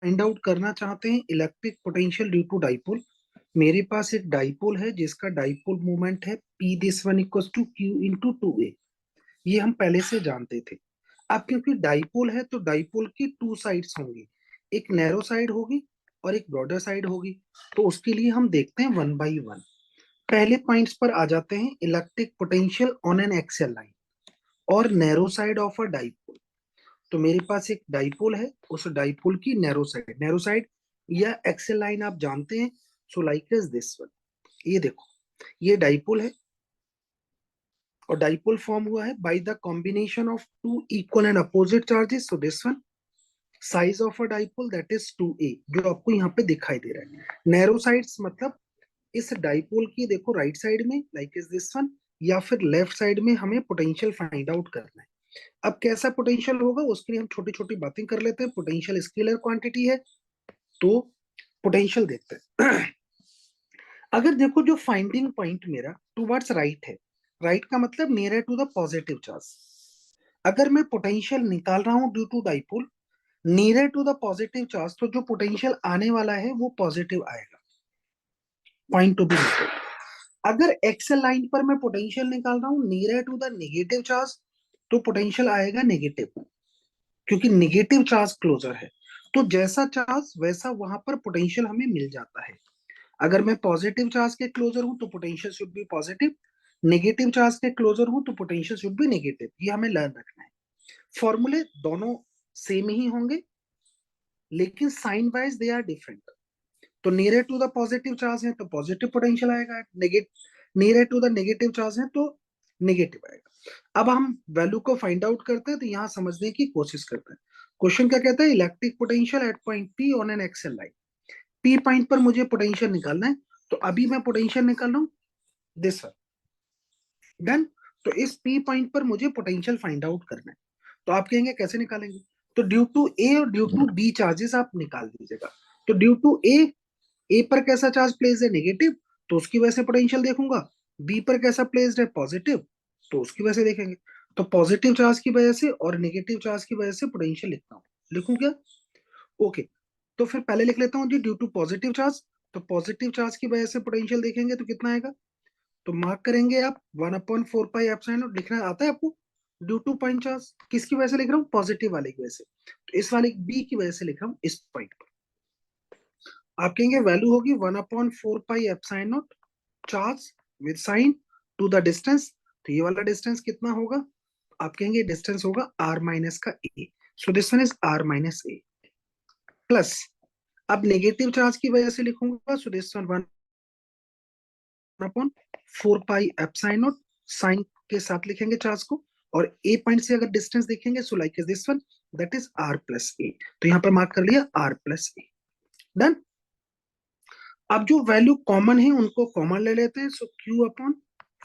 Find out करना चाहते हैं electric potential due to dipole. मेरे पास एक डाइपोल है जिसका डाइपोल मोमेंट है P this one equal to Q into two A. ये हम पहले से जानते थे। अब क्योंकि डाइपोल है तो डाइपोल की टू साइड्स होंगी, एक नैरो साइड होगी और एक ब्रॉडर साइड होगी। तो उसके लिए हम देखते हैं वन बाई वन। पहले पॉइंट्स पर आ जाते हैं, electric potential on an axial line और narrow side of a dipole. तो मेरे पास एक डाइपोल है, उस डाइपोल की नैरो साइड या एक्सेल लाइन आप जानते हैं। So like is this one. ये देखो, ये डाइपोल है और डाइपोल फॉर्म हुआ है by the combination of two equal and opposite charges. So this one size of a dipole that is 2a, जो आपको यहाँ पे दिखाई दे रहा है। नैरो साइड्स मतलब इस डाइपोल की देखो राइट साइड में लाइक इज दिस वन, या फिर लेफ्ट साइड में हमें पोटेंशियल फाइंड आउट करना है। अब कैसा पोटेंशियल होगा उसके लिए हम छोटी छोटी बातें कर लेते हैं। पोटेंशियल स्केलर क्वांटिटी है तो पोटेंशियल देखते हैं। अगर देखो जो फाइंडिंग पॉइंट मेरा टुवर्ड्स राइट है, राइट का मतलब near to the positive charge. अगर मैं पोटेंशियल निकाल रहा हूं due to dipole near to the positive charge, तो जो पोटेंशियल आने वाला है वो पॉजिटिव आएगा। Point to be noted. अगर एक्सेल लाइन पर मैं पोटेंशियल निकाल रहा हूं near to the negative charge, तो पोटेंशियल आएगा नेगेटिव, क्योंकि नेगेटिव चार्ज क्लोजर है। तो जैसा चार्ज वैसा वहां पर पोटेंशियल हमें मिल जाता है। अगर मैं पॉजिटिव चार्ज के क्लोजर हूं तो potential should be positive, negative charge के क्लोजर हूं तो पोटेंशियल शुड बी नेगेटिव। ये हमें लर्न रखना है। फॉर्मूले दोनों सेम ही होंगे लेकिन sign wise they are different. तो near to the positive charge है तो पॉजिटिव पोटेंशियल आएगा, near to the negative charge है तो नेगेटिव आएगा। अब हम वैल्यू को फाइंड आउट करते हैं, तो यहाँ समझने की कोशिश करते हैं। क्वेश्चन क्या कहता है, electric potential at point P on an axial line. P point पर मुझे पोटेंशियल निकालना है, तो अभी मैं पोटेंशियल निकाल रहा हूँ दिस वन। डन। तो इस पी पॉइंट पर मुझे पोटेंशियल फाइंड आउट करना है। तो आप कहेंगे कैसे निकालेंगे, तो ड्यू टू ए और ड्यू टू बी चार्जेस आप निकाल दीजिएगा। तो ड्यू टू ए पर कैसा चार्ज प्लेस है नेगेटिव, तो उसकी वजह से पोटेंशियल देखूंगा। बी पर कैसा प्लेस्ड है पॉजिटिव, तो उसकी वजह से देखेंगे। तो पॉजिटिव चार्ज की वजह से और नेगेटिव चार्ज की वजह से पोटेंशियल लिखता हूँ। लिखूं क्या? ओके। तो फिर पहले लिख लेता हूँ जी ड्यू टू पॉजिटिव चार्ज। तो पॉजिटिव चार्ज की वजह से पोटेंशियल देखेंगे तो कितना आएगा, तो मार्क करेंगे आप 1/4 पाई एप्सिलॉन नॉट। लिखना आता है आपको? ड्यू टू पॉइंट चार्ज किसकी वजह से लिख रहा हूँ, पॉजिटिव वाले की वजह से। तो इस वाले बी की वजह से लिख रहा हूँ इस पॉइंट पर। आप कहेंगे वैल्यू होगी 1/4 pi epsilon naught charge with sign to the distance. तो ये वाला डिस्टेंस कितना होगा, आप कहेंगे डिस्टेंस होगा r माइनस का A. So this one is r minus A plus. अब नेगेटिव चार्ज की वजह से लिखूंगा, so this one 1/4 pi epsilon naught sign के साथ लिखेंगे चार्ज को। और ए पॉइंट से अगर डिस्टेंस देखेंगे so like is this one, that is r plus A. तो यहाँ पर मार्क कर लिया r प्लस ए। डन। अब जो वैल्यू कॉमन है उनको कॉमन ले लेते हैं। So q upon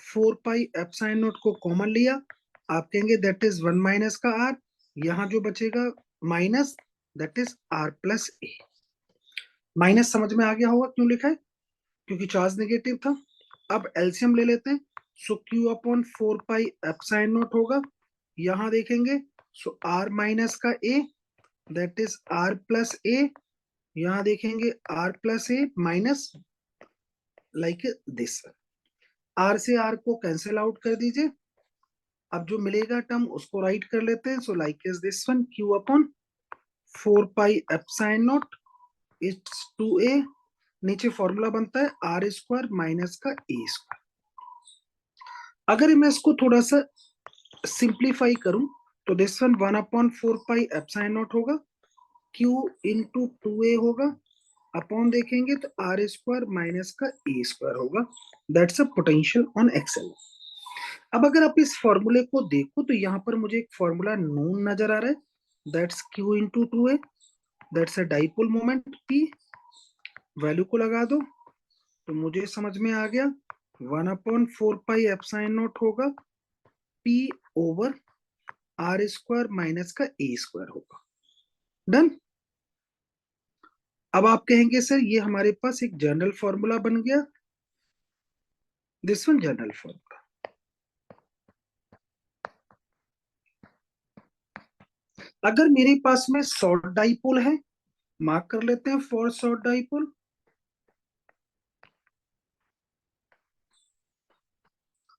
4 pi epsilon not को कॉमन लिया, आप कहेंगे दैट इज 1 माइनस का r। यहाँ जो बचेगा minus, that is r plus A. Minus समझ में आ गया होगा क्यों लिखा है, क्योंकि चार्ज नेगेटिव था। अब एलसीएम ले लेते हैं। So q upon 4 pi epsilon naught होगा, यहाँ देखेंगे सो r माइनस का a, that is r plus A. यहाँ देखेंगे r plus A minus like this. r से r को कैंसिल आउट कर दीजिए। अब जो मिलेगा टर्म उसको राइट कर लेते हैं। So like is this one, q upon 4 pi epsilon naught it's 2a। नीचे फॉर्मूला बनता है r स्क्वायर माइनस का ए स्क्वायर। अगर मैं इसको थोड़ा सा सिंप्लीफाई करूं तो this one 1/4 pi epsilon naught होगा, q इंटू 2a होगा, अपॉन देखेंगे तो r स्क्वायर माइनस का ए स्क्वायर होगा। That's a potential on axial. अब अगर आप इस फॉर्मूले को देखो तो यहाँ पर मुझे एक फॉर्मूला नोन नजर आ रहा है, that's q into 2a, that's a dipole moment p। Value को लगा दो तो मुझे समझ में आ गया 1/4 पाई एप्सिलॉन नॉट होगा p over r square minus का ए स्क्वायर होगा। डन। अब आप कहेंगे सर ये हमारे पास एक जनरल फॉर्मूला बन गया, दिस वन जनरल फॉर्मूला। अगर मेरे पास में शॉर्ट डाइपोल है मार्क कर लेते हैं for short dipole.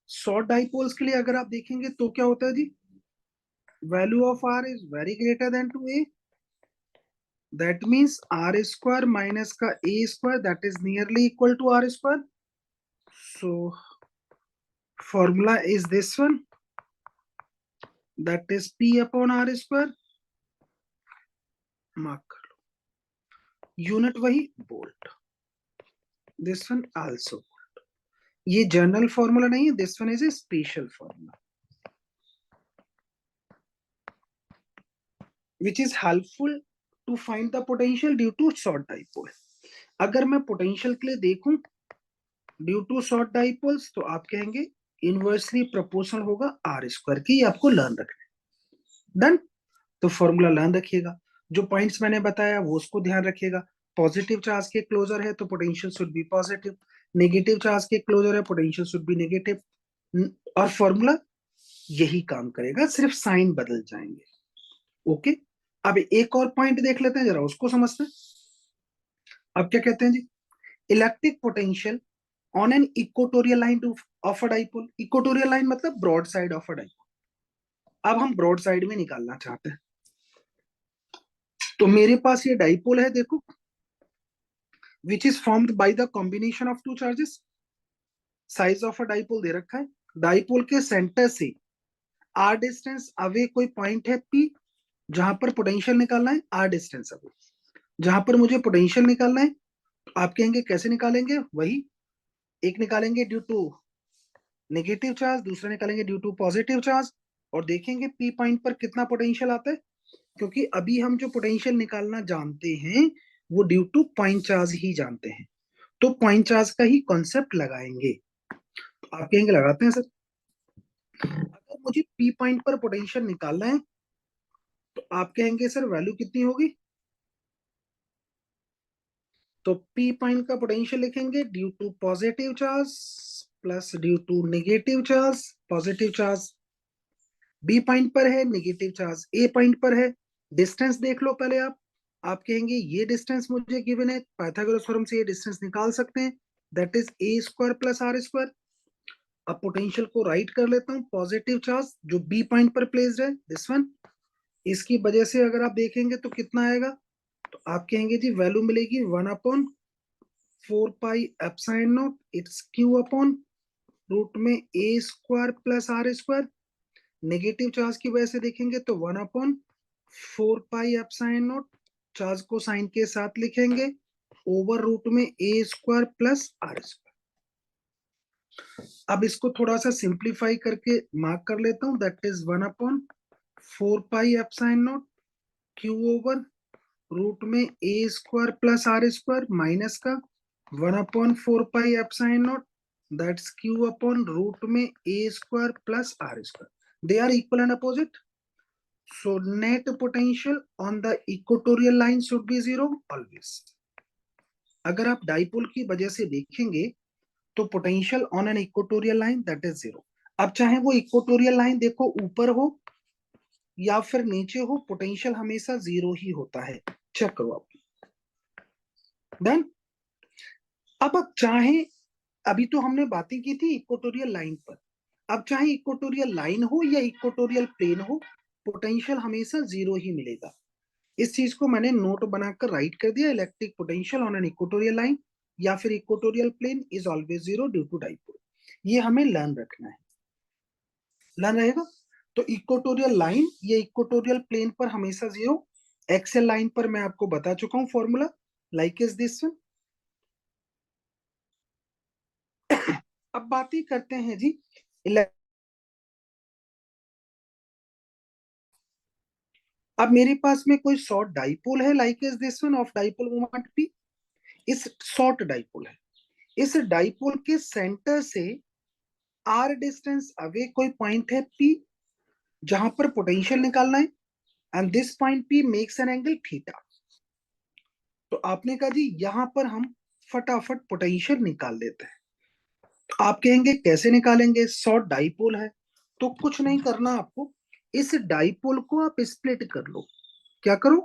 Short dipoles के लिए अगर आप देखेंगे तो क्या होता है जी, value of R is very greater than two A, that means R square minus का ए square that is nearly equal to R square. So formula is this one, that is P upon R square. Mark कर लो, unit वही volt, this one also. ये general formula नहीं है, this one is a special formula which is helpful to find the potential due to short dipole। अगर मैं potential के लिए देखूं ड्यू टू शॉर्ट डाइपोल्स तो आप कहेंगे इनवर्सली प्रोपोर्शनल होगा आर स्क्वायर की, आपको लर्न रखना है। डन। तो फॉर्मूला लर्न रखिएगा, जो पॉइंट्स मैंने बताया वो उसको ध्यान रखिएगा। पॉजिटिव चार्ज के क्लोजर है तो potential should be positive, negative charge के क्लोजर है पोटेंशियल शुड बी नेगेटिव, और फॉर्मूला यही काम करेगा, सिर्फ साइन बदल जाएंगे। ओके, अब एक और पॉइंट देख लेते हैं, जरा उसको समझते हैं। अब क्या कहते हैं जी, electric potential on an equatorial line of a dipole. Equatorial line मतलब broad side of a dipole. अब हम ब्रॉड साइड में निकालना चाहते हैं, तो मेरे पास ये डाइपोल है देखो, which is formed by the combination of two charges. Size of a dipole दे रखा है, डाइपोल के सेंटर से आर डिस्टेंस अवे कोई पॉइंट है पी, जहां पर पोटेंशियल निकालना है आर डिस्टेंस अवे, जहां पर मुझे पोटेंशियल निकालना है। तो आप कहेंगे कैसे निकालेंगे, वही एक निकालेंगे ड्यू टू नेगेटिव चार्ज, दूसरा निकालेंगे ड्यू टू पॉजिटिव चार्ज, और देखेंगे पी पॉइंट पर कितना पोटेंशियल आता है। क्योंकि अभी हम जो पोटेंशियल निकालना जानते हैं वो ड्यू टू पॉइंट चार्ज ही जानते हैं, तो पॉइंट चार्ज का ही कॉन्सेप्ट लगाएंगे। तो आप कहेंगे लगाते हैं सर, अगर मुझे पी पॉइंट पर पोटेंशियल निकालना है तो आप कहेंगे सर वैल्यू कितनी होगी, तो पी पॉइंट का पोटेंशियल लिखेंगे due to positive charge plus due to negative charge. Positive charge B point पर है, नेगेटिव चार्ज ए पॉइंट पर है। डिस्टेंस देख लो पहले आप कहेंगे ये डिस्टेंस मुझे गिवन है, पाइथागोरस थ्योरम से ये डिस्टेंस निकाल सकते हैं, that is a square plus R square. अब पोटेंशियल को राइट कर लेता हूँ, पॉजिटिव चार्ज जो बी पॉइंट पर प्लेस्ड है दिस वन, इसकी वजह से अगर आप देखेंगे तो कितना आएगा, तो आप कहेंगे जी वैल्यू मिलेगी 1/4 pi epsilon naught, it's Q upon root में A square plus R square. Negative charge की वजह से देखेंगे तो 1/4 पाई एप्सिलॉन नॉट, चार्ज को साइन के साथ लिखेंगे, ओवर रूट में A square plus R square. अब इसको थोड़ा सा सिंप्लीफाई करके मार्क कर लेता हूं, that is 1/4 pi epsilon naught Q over root में A square plus R square minus का 1/4 pi epsilon naught that's Q upon root में A square plus R square. They are equal and opposite, so net potential on the equatorial line should be zero always। अगर आप dipole की वजह से देखेंगे तो potential on an equatorial line that is zero. अब चाहे वो इक्वेटोरियल लाइन देखो ऊपर हो या फिर नीचे हो, पोटेंशियल हमेशा जीरो ही होता है, चेक करो आप। डन। अब चाहे, अभी तो हमने बातें की थी इक्वेटोरियल लाइन पर, अब चाहे इक्वेटोरियल लाइन हो या इक्वेटोरियल प्लेन हो, पोटेंशियल हमेशा जीरो ही मिलेगा। इस चीज को मैंने नोट बनाकर राइट कर दिया, electric potential on an equatorial line या फिर equatorial plane is always zero due to dipole. ये हमें लर्न रखना है, लर्न रहेगा। तो इक्वेटोरियल लाइन या इक्वेटोरियल प्लेन पर हमेशा जीरो, एक्सेल लाइन पर मैं आपको बता चुका हूं formula, like is this one. अब बात ही करते हैं जी अब मेरे पास में कोई शॉर्ट डाइपोल है, like is this one of dipole moment P. इस शॉर्ट डाइपोल है, इस डाइपोल के सेंटर से आर डिस्टेंस अवे कोई पॉइंट है पी, जहां पर पोटेंशियल निकालना है, and this point P makes an angle theta. तो आपने कहा जी यहां पर हम फटाफट पोटेंशियल निकाल लेते हैं। तो आप कहेंगे कैसे निकालेंगे, शॉर्ट डाइपोल है, तो कुछ नहीं करना आपको, इस डाइपोल को आप स्प्लिट कर लो। क्या करो,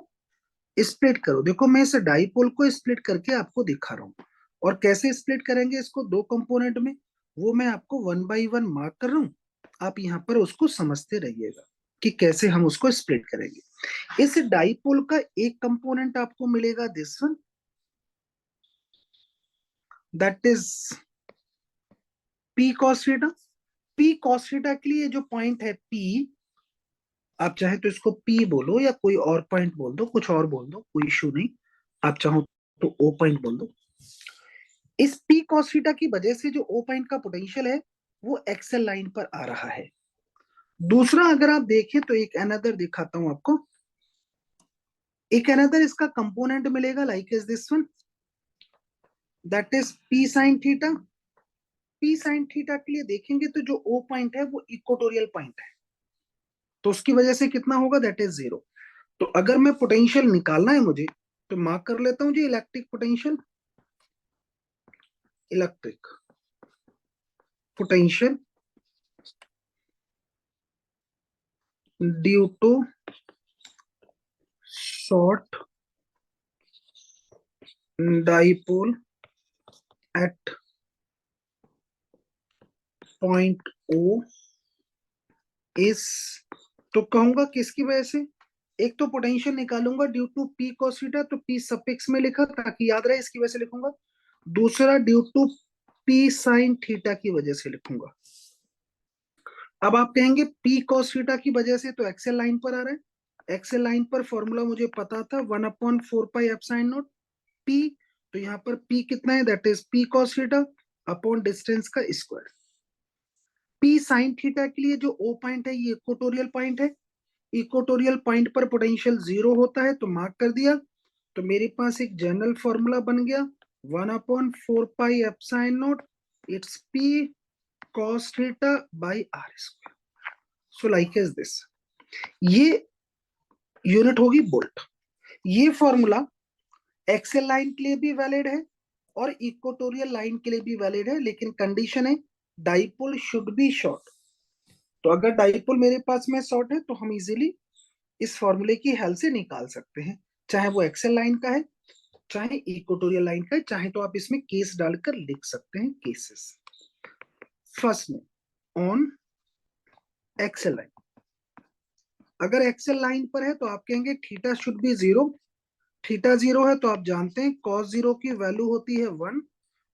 स्प्लिट करो। देखो मैं इस डाइपोल को स्प्लिट करके आपको दिखा रहा हूँ, और कैसे स्प्लिट करेंगे इसको दो कंपोनेंट में, वो मैं आपको वन बाय वन मार्क कर रहा हूँ। आप यहाँ पर उसको समझते रहिएगा कि कैसे हम उसको स्प्लिट करेंगे। इस डाइपोल का एक कंपोनेंट आपको मिलेगा this one, that is P cos theta. P cos theta के लिए जो पॉइंट है पी, आप चाहे तो इसको पी बोलो या कोई और पॉइंट बोल दो, कुछ और बोल दो, कोई इश्यू नहीं। आप चाहो तो ओ पॉइंट बोल दो। इस पी कॉस थीटा की वजह से जो ओ पॉइंट का पोटेंशियल है वो एक्सेल लाइन पर आ रहा है। दूसरा अगर आप देखें तो एक अनदर दिखाता हूं आपको, एक अनदर इसका कंपोनेंट मिलेगा like is this one, that is P sine theta. P sine theta के लिए देखेंगे तो जो ओ पॉइंट है वो इक्वेटोरियल पॉइंट है, तो उसकी वजह से कितना होगा, दैट इज जीरो। तो अगर मैं पोटेंशियल निकालना है मुझे, तो मार्क कर लेता हूं जी electric potential, electric potential due to short dipole at point O is, तो कहूंगा किसकी वजह से, एक तो पोटेंशियल निकालूंगा due to P cos theta, तो पी सफिक्स में लिखा ताकि याद रहे इसकी वजह से लिखूंगा। दूसरा due to P sine theta की वजह से लिखूंगा। अब आप कहेंगे पी cos थीटा की वजह से तो एक्सेल लाइन पर आ रहा है, एक्सेल लाइन पर फॉर्मूला मुझे पता था 1/4 पाई एप्सिलॉन नॉट पी, तो यहाँ पर पी कितना है, that is P cos theta upon distance का स्क्वायर। पी साइन थीटा के लिए जो ओ पॉइंट है ये इक्वेटोरियल पॉइंट है, इक्वेटोरियल पॉइंट पर पोटेंशियल जीरो होता है, तो मार्क कर दिया। तो मेरे पास एक जनरल फॉर्मूला बन गया 1/4 pi epsilon naught, it's P cos theta by R square. So like is this, ये यूनिट होगी वोल्ट। ये फॉर्मूला एक्सेल लाइन के लिए भी वैलिड है और इक्वेटोरियल लाइन के लिए भी वैलिड है, लेकिन कंडीशन है डाइपोल शुड बी शॉर्ट। तो अगर डाइपोल मेरे पास में शॉर्ट है तो हम इजीली इस फॉर्मूले की हेल्प से निकाल सकते हैं, चाहे वो एक्सेल लाइन का है चाहे इक्वेटोरियल लाइन का है, चाहे तो आप इसमें केस डालकर लिख सकते हैं केसेस। फर्स्ट में ऑन एक्सेल लाइन, अगर एक्सेल लाइन पर है तो आप कहेंगे theta should be zero. Theta zero है तो आप जानते हैं कॉस जीरो की वैल्यू होती है वन,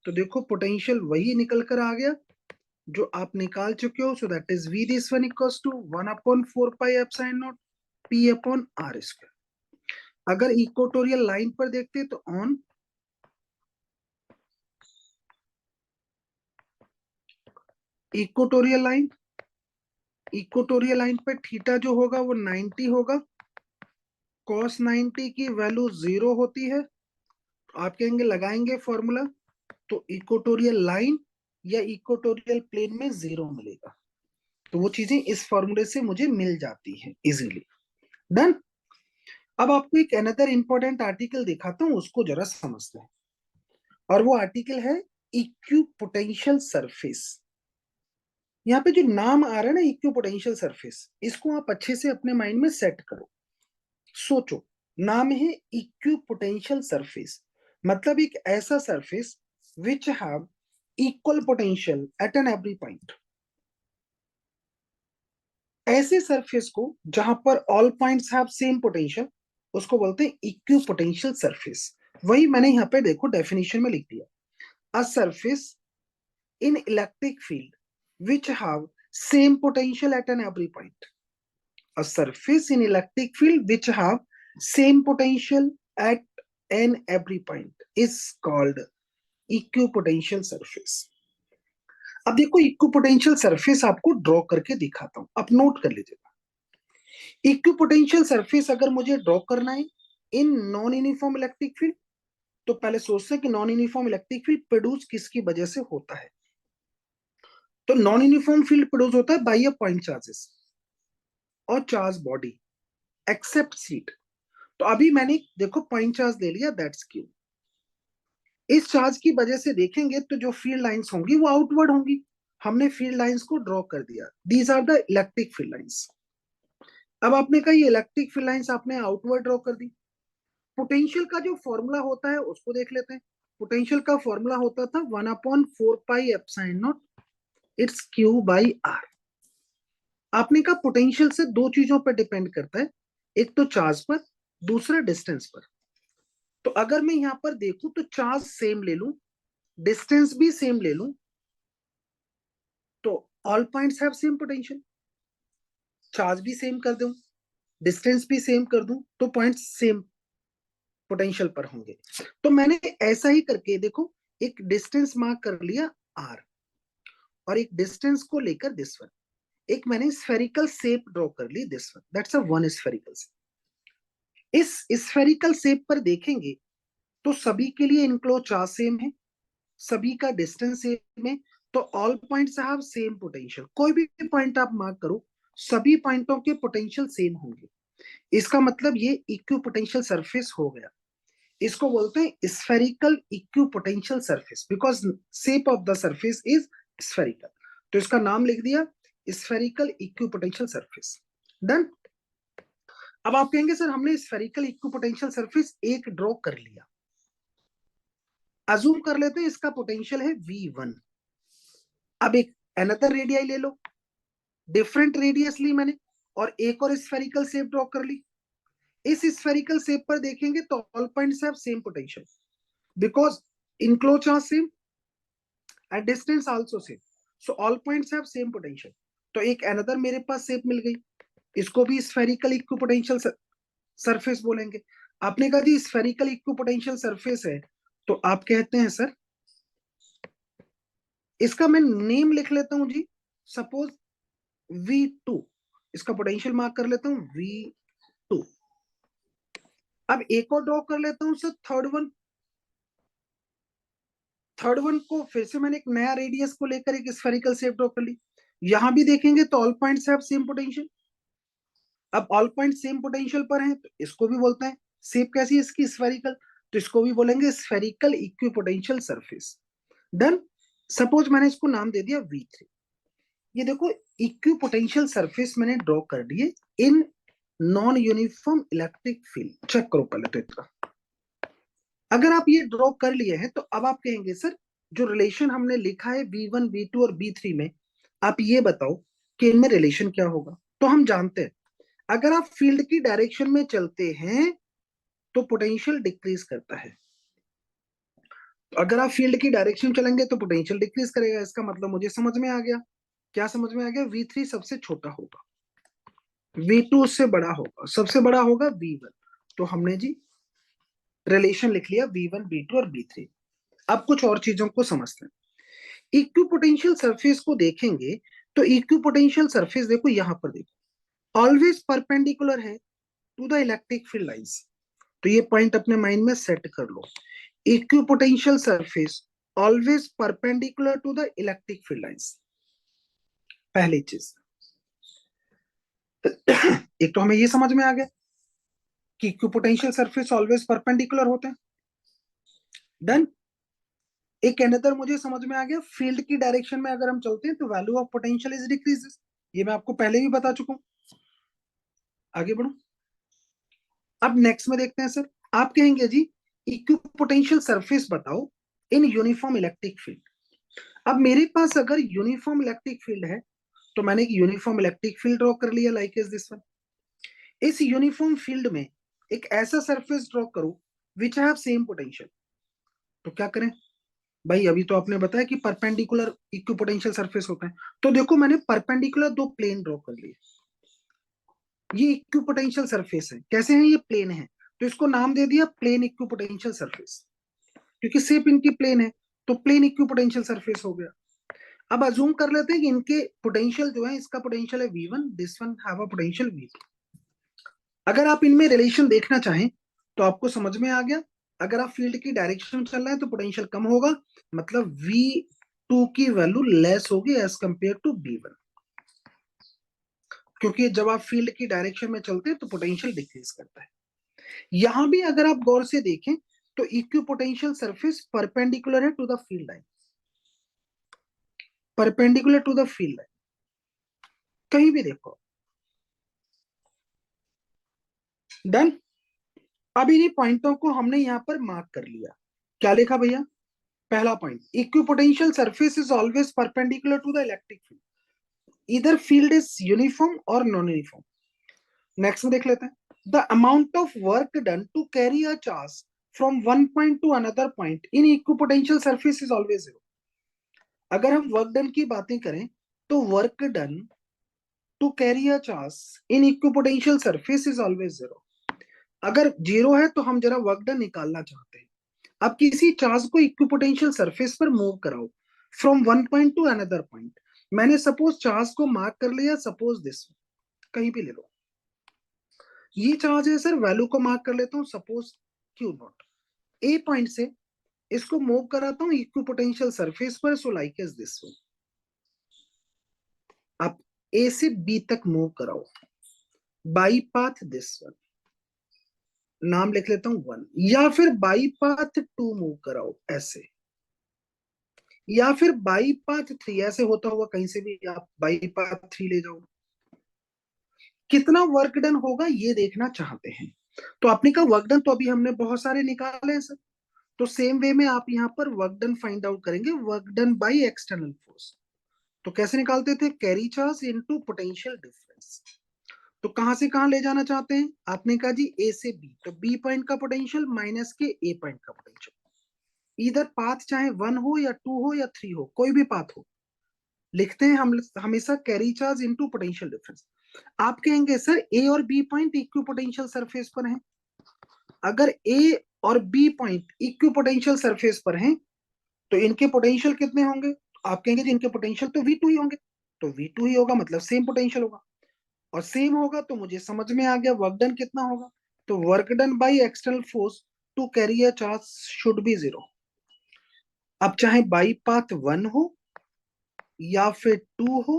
तो देखो पोटेंशियल वही निकल कर आ गया जो आप निकाल चुके हो। So that is V this one equals to 1/4 pi epsilon naught P upon R square. अगर इक्वेटोरियल लाइन पर देखते तो on equatorial line, equatorial line पर थीटा जो होगा वो 90 होगा, कॉस 90 की वैल्यू जीरो होती है। आप कहेंगे लगाएंगे फॉर्मूला तो इक्वेटोरियल लाइन या इक्वेटोरियल प्लेन में जीरो मिलेगा, तो वो चीजें इस फॉर्मूले से मुझे मिल जाती है इजीली। डन। अब आपको एक अनदर इंपॉर्टेंट आर्टिकल दिखाता हूं, उसको जरा समझते हैं, और वो आर्टिकल है इक्यू पोटेंशियल सरफेस। यहाँ पे जो नाम आ रहा है ना इक्यू पोटेंशियल सरफेस, इसको आप अच्छे से अपने माइंड में सेट करो। सोचो, नाम है इक्यू पोटेंशियल सरफेस, मतलब एक ऐसा surface which have equal potential at an every point. ऐसे सरफेस को जहां पर all points have same potential, उसको बोलते हैं इक्यू पोटेंशियल सरफेस। वही मैंने यहाँ पे देखो डेफिनेशन में लिख दिया, a surface in electric field which have same potential at an every point. A surface in electric field which have same potential at n every point is called equipotential surface। अब देखो equipotential surface आपको draw करके दिखाता हूं, आप note कर लीजिएगा। Equipotential surface अगर मुझे ड्रॉ करना है इन नॉन यूनिफॉर्म इलेक्ट्रिक फील्ड, तो पहले सोचते हैं कि non uniform electric field produce किसकी वजह से होता है। तो नॉन यूनिफॉर्म फील्ड प्रोड्यूस होता है बाई अ पॉइंट चार्जेस और चार्ज बॉडी एक्सेप्ट सीट। तो अभी मैंने देखो पॉइंट चार्ज ले लिया, दैट्स क्यू। इस चार्ज की वजह से देखेंगे तो जो फील्ड लाइंस होंगी वो आउटवर्ड होंगी, हमने फील्ड लाइंस को ड्रॉ कर दिया, these are the electric field lines. अब आपने कहा ये इलेक्ट्रिक फील्ड लाइंस आपने आउटवर्ड ड्रॉ कर दी, पोटेंशियल का जो फॉर्मूला होता है उसको देख लेते हैं। पोटेंशियल का फॉर्मूला होता था 1/4 pi epsilon naught it's Q by R. आपने कहा पोटेंशियल से दो चीजों पर डिपेंड करता है, एक तो चार्ज पर, दूसरा डिस्टेंस पर। तो अगर मैं यहां पर देखूं तो चार्ज सेम ले लूं, डिस्टेंस भी सेम ले लूं, तो all points have same potential. Charge भी सेम कर दूं, डिस्टेंस भी सेम कर दूं, तो पॉइंट्स सेम पोटेंशियल पर होंगे। तो मैंने ऐसा ही करके देखो, एक डिस्टेंस मार्क कर लिया आर, और एक डिस्टेंस को लेकर दिस वन, एक मैंने स्फेरिकल शेप ड्रॉ कर ली, this one, that's a one spherical shape. इस स्फेरिकल शेप पर देखेंगे तो सभी के लिए इनक्लोज चार्ज सेम है, सभी का डिस्टेंस सेम है, तो all points have same potential. कोई भी पॉइंट आप मार्क करो, सभी पॉइंटों के पोटेंशियल सेम होंगे। इसका मतलब ये इक्वी पोटेंशियल सरफेस हो गया। इसको बोलते हैं spherical equi potential surface, because shape of the surface is spherical. तो इसका नाम लिख दिया spherical equi potential surface. Done. अब आप कहेंगे सर हमने स्फेरिकल इक्वी पोटेंशियल सरफेस एक ड्रॉ कर लिया, अजूम कर लेते हैं इसका पोटेंशियल है V1। अब एक अनदर रेडियाई ले लो, डिफरेंट रेडियस ली मैंने, और एक और स्फेरिकल शेप ड्रॉ कर ली। इस स्फेरिकल शेप पर देखेंगे तो all points have same potential, because enclose charge same and distance also same, so all points have same potential. तो एक अनदर मेरे पास शेप मिल गई, इसको भी स्फेरिकल इक्विपोटेंशियल सरफेस बोलेंगे। आपने कहा जी स्फेरिकल इक्विपोटेंशियल सरफेस है, तो आप कहते हैं सर इसका मैं नेम लिख लेता हूं जी, सपोज V2, इसका पोटेंशियल मार्क कर लेता हूं V2। अब एक और ड्रॉ कर लेता हूं सर, थर्ड वन को फिर से मैंने एक नया रेडियस को लेकर एक स्फेरिकल शेप ड्रॉ कर ली। यहां भी देखेंगे तो all points have same potential. अब ऑल पॉइंट सेम पोटेंशियल पर हैं, तो इसको भी बोलते हैं, शेप कैसी है इसकी स्फेरिकल, तो इसको भी बोलेंगे spherical equipotential surface. Done. Suppose मैंने इसको नाम दे दिया V3। ये देखो इक्विपोटेंशियल सरफेस मैंने ड्रॉ कर दिए in non uniform electric field. Check करो पहले तो इतना। अगर आप ये ड्रॉ कर लिए हैं तो अब आप कहेंगे सर जो रिलेशन हमने लिखा है V1 V2 और V3 में, आप ये बताओ कि इनमें रिलेशन क्या होगा। तो हम जानते हैं अगर आप फील्ड की डायरेक्शन में चलते हैं तो पोटेंशियल डिक्रीज करता है, तो अगर आप फील्ड की डायरेक्शन चलेंगे तो पोटेंशियल डिक्रीज करेगा। इसका मतलब मुझे समझ में आ गया। क्या समझ में आ गया? V3 सबसे छोटा होगा, V2 उससे बड़ा होगा, सबसे बड़ा होगा V1। तो हमने जी रिलेशन लिख लिया V1 V2 और V3। अब कुछ और चीजों को समझते हैं। इक्विपोटेंशियल सरफेस को देखेंगे तो इक्विपोटेंशियल सरफेस देखो, यहां पर देखो ऑलवेज परपेंडिकुलर है to the electric field lines. तो ये पॉइंट अपने माइंड में सेट कर लो, equipotential surface always perpendicular to the electric field lines. पहली चीज एक तो हमें ये समझ में आ गया कि इक्विपोटेंशियल सरफेस ऑलवेज परपेंडिकुलर होते हैं। डन। एक अनदर मुझे समझ में आ गया, फील्ड की डायरेक्शन में अगर हम चलते हैं तो value of potential is decreases. ये मैं आपको पहले भी बता चुका हूं। आगे बढ़ो। अब नेक्स्ट में देखते हैं सर, आप कहेंगे जी इक्विपोटेंशियल सरफेस बताओ इन यूनिफॉर्म इलेक्ट्रिक फील्ड। अब मेरे पास अगर यूनिफॉर्म इलेक्ट्रिक फील्ड है तो मैंने एक यूनिफॉर्म इलेक्ट्रिक फील्ड ड्रॉ कर लिया, लाइक इज दिस वन। इस यूनिफॉर्म फील्ड में एक ऐसा सरफेस ड्रॉ करो विच हैव सेम पोटेंशियल। तो क्या करें भाई, अभी तो आपने बताया कि परपेंडिकुलर इक्विपोटेंशियल सरफेस होता है, तो देखो मैंने परपेंडिकुलर दो प्लेन ड्रॉ कर लिए। ये इक्विपोटेंशियल सरफेस है, कैसे हैं ये? प्लेन है, तो इसको नाम दे दिया प्लेन इक्विपोटेंशियल सरफेस, क्योंकि शेप इनकी प्लेन है, तो प्लेन इक्विपोटेंशियल सरफेस हो गया। अब अजूम कर लेते हैं कि इनके पोटेंशियल जो है, इसका पोटेंशियल है V1, this one have a potential V2। अगर आप इनमें रिलेशन देखना चाहें तो आपको समझ में आ गया, अगर आप फील्ड की डायरेक्शन में चल रहे हैं तो पोटेंशियल कम होगा, मतलब V2 की वैल्यू लेस होगी एज कंपेयर टू V1, क्योंकि जब आप फील्ड की डायरेक्शन में चलते हैं तो पोटेंशियल डिक्रीज करता है। यहां भी अगर आप गौर से देखें तो इक्विपोटेंशियल सरफेस परपेंडिकुलर है to the field line, perpendicular to the field line, कहीं भी देखो। डन। अब इन्हीं पॉइंटों को हमने यहाँ पर मार्क कर लिया। क्या लिखा भैया? पहला point, equipotential surface is always perpendicular to the electric field, इधर फील्ड इज यूनिफॉर्म और नॉन यूनिफॉर्म। नेक्स्ट में देख लेते हैं, the amount of work done to carry a charge from one point to another point in equipotential surface is always zero. अगर हम work done की बातें करें तो work done to carry a charge in equipotential surface is always zero. अगर zero है तो हम जरा वर्क डन निकालना चाहते हैं। अब किसी चार्ज को इक्विपोटेंशियल सरफेस पर मूव कराओ from one point to another point. मैंने सपोज चार्ज को मार्क कर लिया, सपोज दिस, कहीं भी ले लो, ये चार्ज है सर, वैल्यू को मार्क कर लेता हूं suppose q naught. A point से इसको मूव कराता हूं इक्विपोटेंशियल सरफेस पर, so like as this one. आप ए से बी तक मूव कराओ बाई पाथ दिस वन, नाम लिख लेता हूं वन, या फिर बाई पाथ टू मूव कराओ ऐसे, या फिर बाई पाथ थ्री, ऐसे होता हुआ कहीं से भी आप बाई पाथ थ्री ले जाओ। कितना वर्क डन होगा ये देखना चाहते हैं। तो आपने कहा वर्क डन तो अभी हमने बहुत सारे निकाले हैं सर, तो सेम वे में आप यहाँ पर वर्क डन फाइंड आउट करेंगे, work done by external force. तो कैसे निकालते थे? Carry charge into potential difference. तो कहां से कहां ले जाना चाहते हैं? आपने कहा जी ए से बी, तो बी पॉइंट का पोटेंशियल माइनस के ए पॉइंट का पोटेंशियल। इधर पाथ चाहे वन हो या टू हो या थ्री हो, कोई भी पाथ हो, लिखते हैं हम हमेशा carry charge into potential difference. आप कहेंगे सर ए और B point equipotential surface पर हैं। अगर ए और B point equipotential surface पर हैं तो इनके पोटेंशियल कितने होंगे? आप कहेंगे जी इनके पोटेंशियल तो V2 ही होंगे, तो V2 ही होगा मतलब सेम पोटेंशियल होगा, और सेम होगा तो मुझे समझ में आ गया वर्क डन कितना होगा। तो work done by external force to carry a charge should be zero. अब चाहे बाई पाथ वन हो या फिर टू हो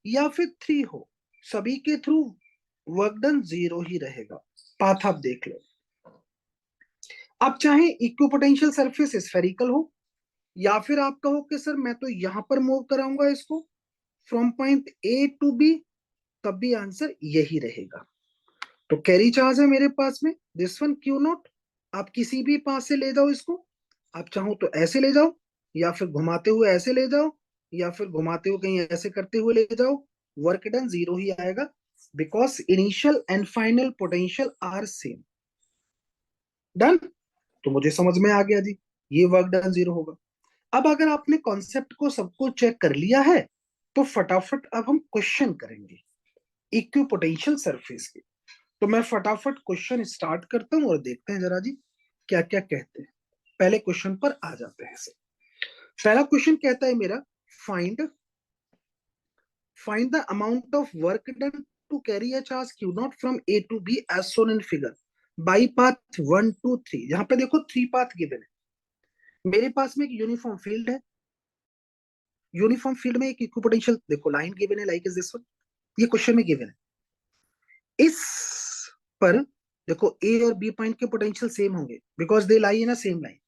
या फिर थ्री हो, सभी के थ्रू वर्क डन जीरो ही रहेगा। पाथ आप देख लो। अब चाहे इक्विपोटेंशियल सरफेस स्फेरिकल हो या फिर आप कहो कि सर मैं तो यहां पर मूव कराऊंगा इसको from point A to B, तब भी आंसर यही रहेगा। तो कैरी चार्ज है मेरे पास में दिस वन क्यू नॉट, आप किसी भी पास से ले जाओ इसको, आप चाहो तो ऐसे ले जाओ या फिर घुमाते हुए ऐसे ले जाओ या फिर घुमाते हुए कहीं ऐसे करते हुए ले जाओ, वर्क डन जीरो ही आएगा, because initial and final potential are same. Done. तो मुझे समझ में आ गया जी, ये वर्क डन जीरो होगा। अब अगर आपने कॉन्सेप्ट को सबको चेक कर लिया है तो फटाफट अब हम क्वेश्चन करेंगे इक्विपोटेंशियल सरफेस के। तो मैं फटाफट क्वेश्चन स्टार्ट करता हूं और देखते हैं जरा जी क्या क्या कहते हैं। पहले क्वेश्चन पर आ जाते हैं। पहला क्वेश्चन कहता है मेरा, find find the amount of work done to carry a charge Q naught from A to B as shown in figure by path one two three. यहाँ पे देखो थ्री पाथ गिवन है, मेरे पास में एक यूनिफॉर्म फील्ड है, uniform field में एक इक्विपोटेंशियल देखो लाइन गिवन है लाइक इज दिस वन, ये क्वेश्चन में गिवन है। इस पर देखो ए और बी पॉइंट के पोटेंशियल सेम होंगे because they lie in a same line.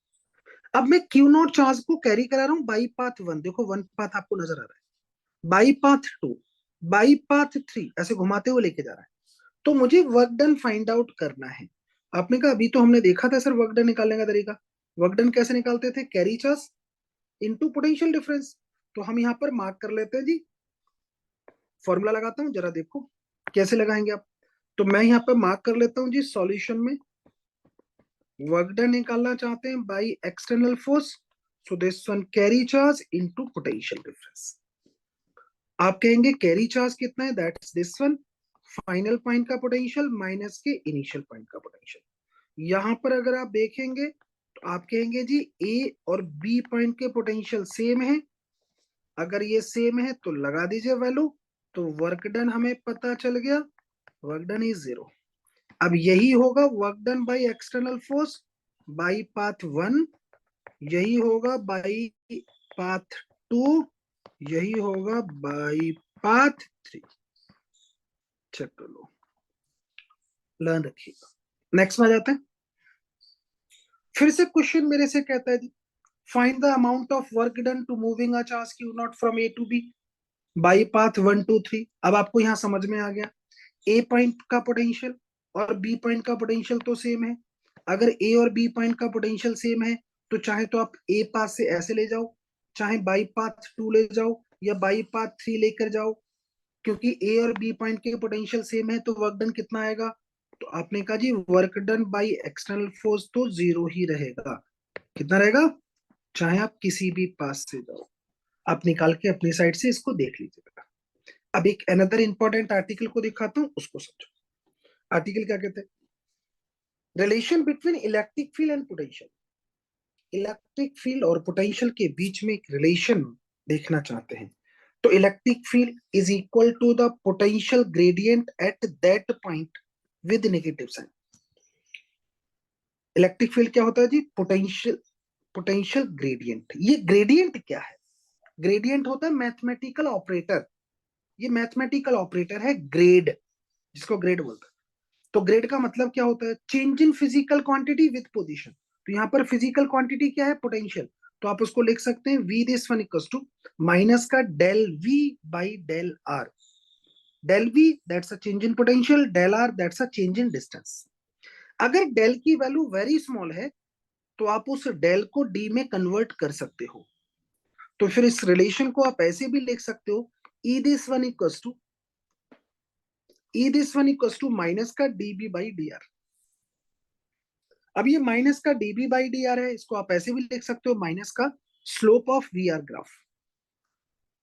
अब मैं क्यू नॉट चार्ज को कैरी करा रहा हूं बाई पाथ वन, देखो वन पाथ आपको नजर आ रहा है, by path two, by path three, ऐसे घुमाते हुए लेके जा रहा है। तो मुझे वर्क डन फाइंड आउट करना है। आपने कहा अभी तो हमने देखा था सर वर्क डन निकालने का तरीका, वर्क डन कैसे निकालते थे? Carry charge into potential difference. तो हम यहाँ पर मार्क कर लेते हैं जी, फॉर्मूला लगाता हूँ जरा देखो कैसे लगाएंगे आप। तो मैं यहाँ पर मार्क कर लेता हूँ जी, सॉल्यूशन में वर्क डन निकालना चाहते हैं by external force, so this one carry charge into potential difference. आप कहेंगे कैरी चार्ज कितना है? That's this one, final point का पोटेंशियल माइनस के इनिशियल पॉइंट का पोटेंशियल। यहां पर अगर आप देखेंगे तो आप कहेंगे जी ए और बी पॉइंट के पोटेंशियल सेम है, अगर ये सेम है तो लगा दीजिए वैल्यू, तो वर्क डन हमें पता चल गया, वर्क डन इज जीरो। अब यही होगा work done by external force by path one, यही होगा बाई पाथ टू, यही होगा बाई पाथ थ्री। चलो लर्न रखिएगा। नेक्स्ट में आ जाते हैं। फिर से क्वेश्चन मेरे से कहता है जी, find the amount of work done to moving a charge Q naught from A to B by path one two three. अब आपको यहां समझ में आ गया, ए पॉइंट का पोटेंशियल और बी पॉइंट का पोटेंशियल तो सेम है, अगर ए और बी पॉइंट का पोटेंशियल सेम है तो चाहे तो आप ए पाथ से ऐसे ले जाओ, चाहे बाई पाथ 2 ले जाओ या बाई पाथ 3 लेकर जाओ, क्योंकि ए और बी पॉइंट के पोटेंशियल सेम है तो वर्क डन कितना आएगा? तो आपने कहा जी work done by external force तो जीरो ही रहेगा। कितना रहेगा? चाहे आप किसी भी पास से जाओ। आप निकाल के अपनी साइड से इसको देख लीजिएगा। अब एक अनदर इंपॉर्टेंट आर्टिकल को दिखाता हूं, उसको समझो। आर्टिकल क्या कहते हैं? Relation between electric field and potential. Electric field और पोटेंशियल के बीच में एक रिलेशन देखना चाहते हैं। तो electric field is equal to the potential gradient at that point with negative sign. Electric field क्या होता है जी? Potential, potential gradient. ये ग्रेडियंट क्या है? ग्रेडियंट होता है मैथमेटिकल ऑपरेटर। ये मैथमेटिकल ऑपरेटर है ग्रेड, जिसको ग्रेड बोलते हैं। तो ग्रेड का मतलब क्या होता है? Change in physical quantity with position. तो यहाँ पर फिजिकल क्वांटिटी क्या है? पोटेंशियल। तो आप उसको लिख सकते हैं V this one equals to minus का del V by del R. Del V that's a change in potential, del R that's a change in distance. अगर डेल की वैल्यू वेरी स्मॉल है तो आप उस डेल को डी में convert कर सकते हो। तो फिर इस रिलेशन को आप ऐसे भी लिख सकते हो E this one equals to minus का डीबी बाई डी आर। अब ये माइनस का डीबी बाई डी आर है, इसको आप ऐसे भी लिख सकते हो माइनस का slope of V R graph.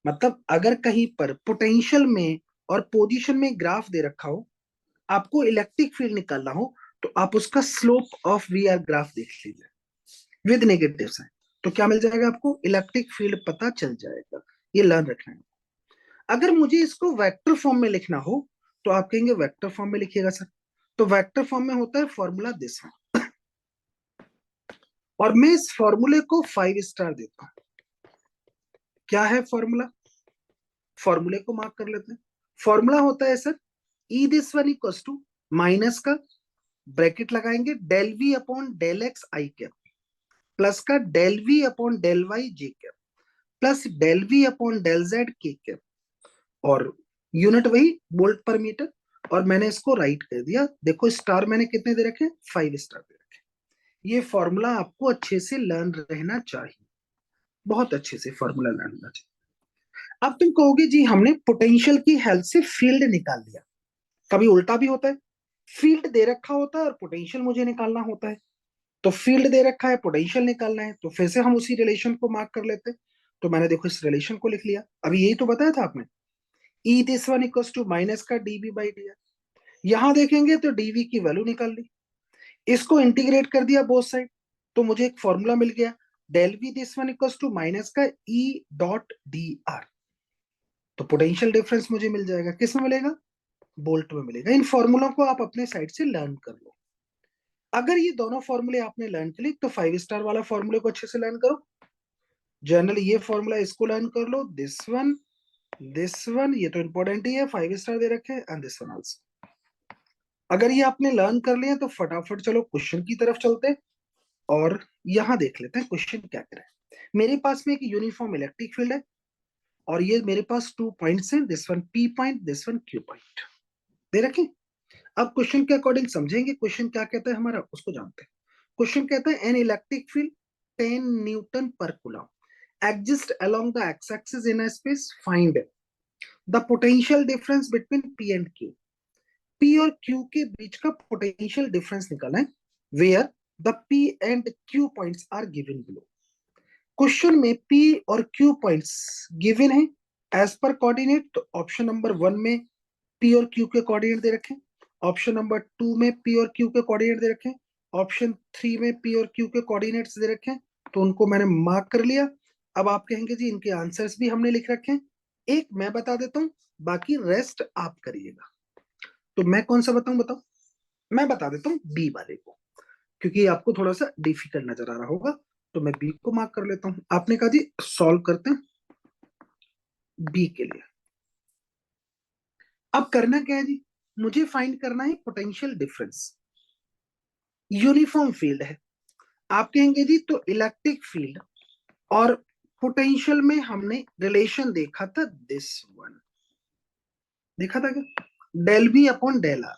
मतलब अगर कहीं पर पोटेंशियल में और पोजीशन में ग्राफ दे रखा हो, आपको इलेक्ट्रिक फील्ड निकालना हो, तो आप उसका slope of V R graph देख लीजिए विद नेगेटिव साइन। तो क्या मिल जाएगा आपको? इलेक्ट्रिक फील्ड पता चल जाएगा। ये लर्न रखना है। अगर मुझे इसको वेक्टर फॉर्म में लिखना हो तो आप कहेंगे वेक्टर फॉर्म में लिखिएगा सर। तो वेक्टर फॉर्म में होता है फॉर्मूला दिस वन, और मैं इस फॉर्मूले को 5 स्टार देता हूं। क्या है फॉर्मूला? फॉर्मूले को मार्क कर लेते हैं। फॉर्मूला होता है sir E this one equal to minus का ब्रैकेट लगाएंगे del V upon del X I cap plus का del V upon del Y J cap plus del V upon del Z K cap, और unit वही volt per metre. और मैंने इसको right कर दिया। देखो स्टार मैंने कितने दे रखे? 5 स्टार दे रखे। ये फॉर्मूला आपको अच्छे से लर्न रहना चाहिए, बहुत अच्छे से फॉर्मूला लर्न रहना चाहिए। अब तुम कहोगे जी हमने पोटेंशियल की हेल्प से फील्ड निकाल लिया। कभी उल्टा भी होता है, फील्ड दे रखा होता है और पोटेंशियल मुझे निकालना होता है। तो फील्ड दे रखा है, पोटेंशियल निकालना है, तो फिर से हम उसी रिलेशन को मार्क कर लेते हैं। तो मैंने देखो इस रिलेशन को लिख लिया। अभी यही तो बताया था आपने, E this one equal to minus का डीबी बाई डी आर। यहां देखेंगे तो डीवी की वैल्यू निकाल ली, इसको इंटीग्रेट कर दिया बोथ साइड, तो मुझे एक फॉर्मूला मिल गया del V this one equal to minus का ई डॉट डी आर। तो पोटेंशियल डिफरेंस मुझे मिल जाएगा। किस में मिलेगा? बोल्ट में मिलेगा। इन फॉर्मूलों को आप अपने साइड से लर्न कर लो। अगर ये दोनों फॉर्मूले आपने लर्न कर ली तो 5 स्टार वाला फॉर्मूले को अच्छे से लर्न करो। जनरली ये फॉर्मूला इसको लर्न कर लो, दिस वन ये तो इंपॉर्टेंट ही है, 5 स्टार दे रखे हैं, एंड दिस वन आल्सो। अगर ये आपने लर्न कर लिया तो फटाफट चलो क्वेश्चन की तरफ चलते हैं और यहां देख लेते हैं क्वेश्चन क्या कह रहा है। मेरे पास में एक यूनिफॉर्म इलेक्ट्रिक फील्ड है और ये मेरे पास 2 पॉइंट्स हैं, this one P point, this one Q point दे रखे। अब क्वेश्चन के अकॉर्डिंग समझेंगे क्वेश्चन क्या कहता है हमारा, उसको जानते हैं। क्वेश्चन कहता है एन इलेक्ट्रिक फील्ड 10 न्यूटन पर coulomb exist along the x-axis in a space, find the potential difference between P and Q। P और Q के बीच का पोटेंशियल डिफरेंस निकालना है, where the P and Q points are given below। Question में P और Q points given है as per coordinate. तो option number 1 में P और Q के कोऑर्डिनेट दे रखे, ऑप्शन नंबर 2 में P और Q के कोऑर्डिनेट दे रखे, ऑप्शन 3 में P और Q के कोऑर्डिनेट्स दे रखे। तो उनको मैंने मार्क कर लिया। अब आप कहेंगे जी इनके आंसर्स भी हमने लिख रखे हैं, एक मैं बता देता हूं, बाकी रेस्ट आप करिएगा। तो मैं कौन सा बताऊं? बताओ। मैं बता देता हूं बी वाले को, क्योंकि आपको थोड़ा सा डिफिकल्ट नजर आ रहा होगा। तो मैं बी को मार्क कर लेता हूं। आपने कहा जी सॉल्व करते हैं बी के लिए। अब करना क्या है जी? मुझे फाइंड करना है पोटेंशियल डिफरेंस। यूनिफॉर्म फील्ड है। आप कहेंगे जी तो इलेक्ट्रिक फील्ड और पोटेंशियल में हमने रिलेशन देखा था, दिस वन देखा था क्या? Del B upon del R.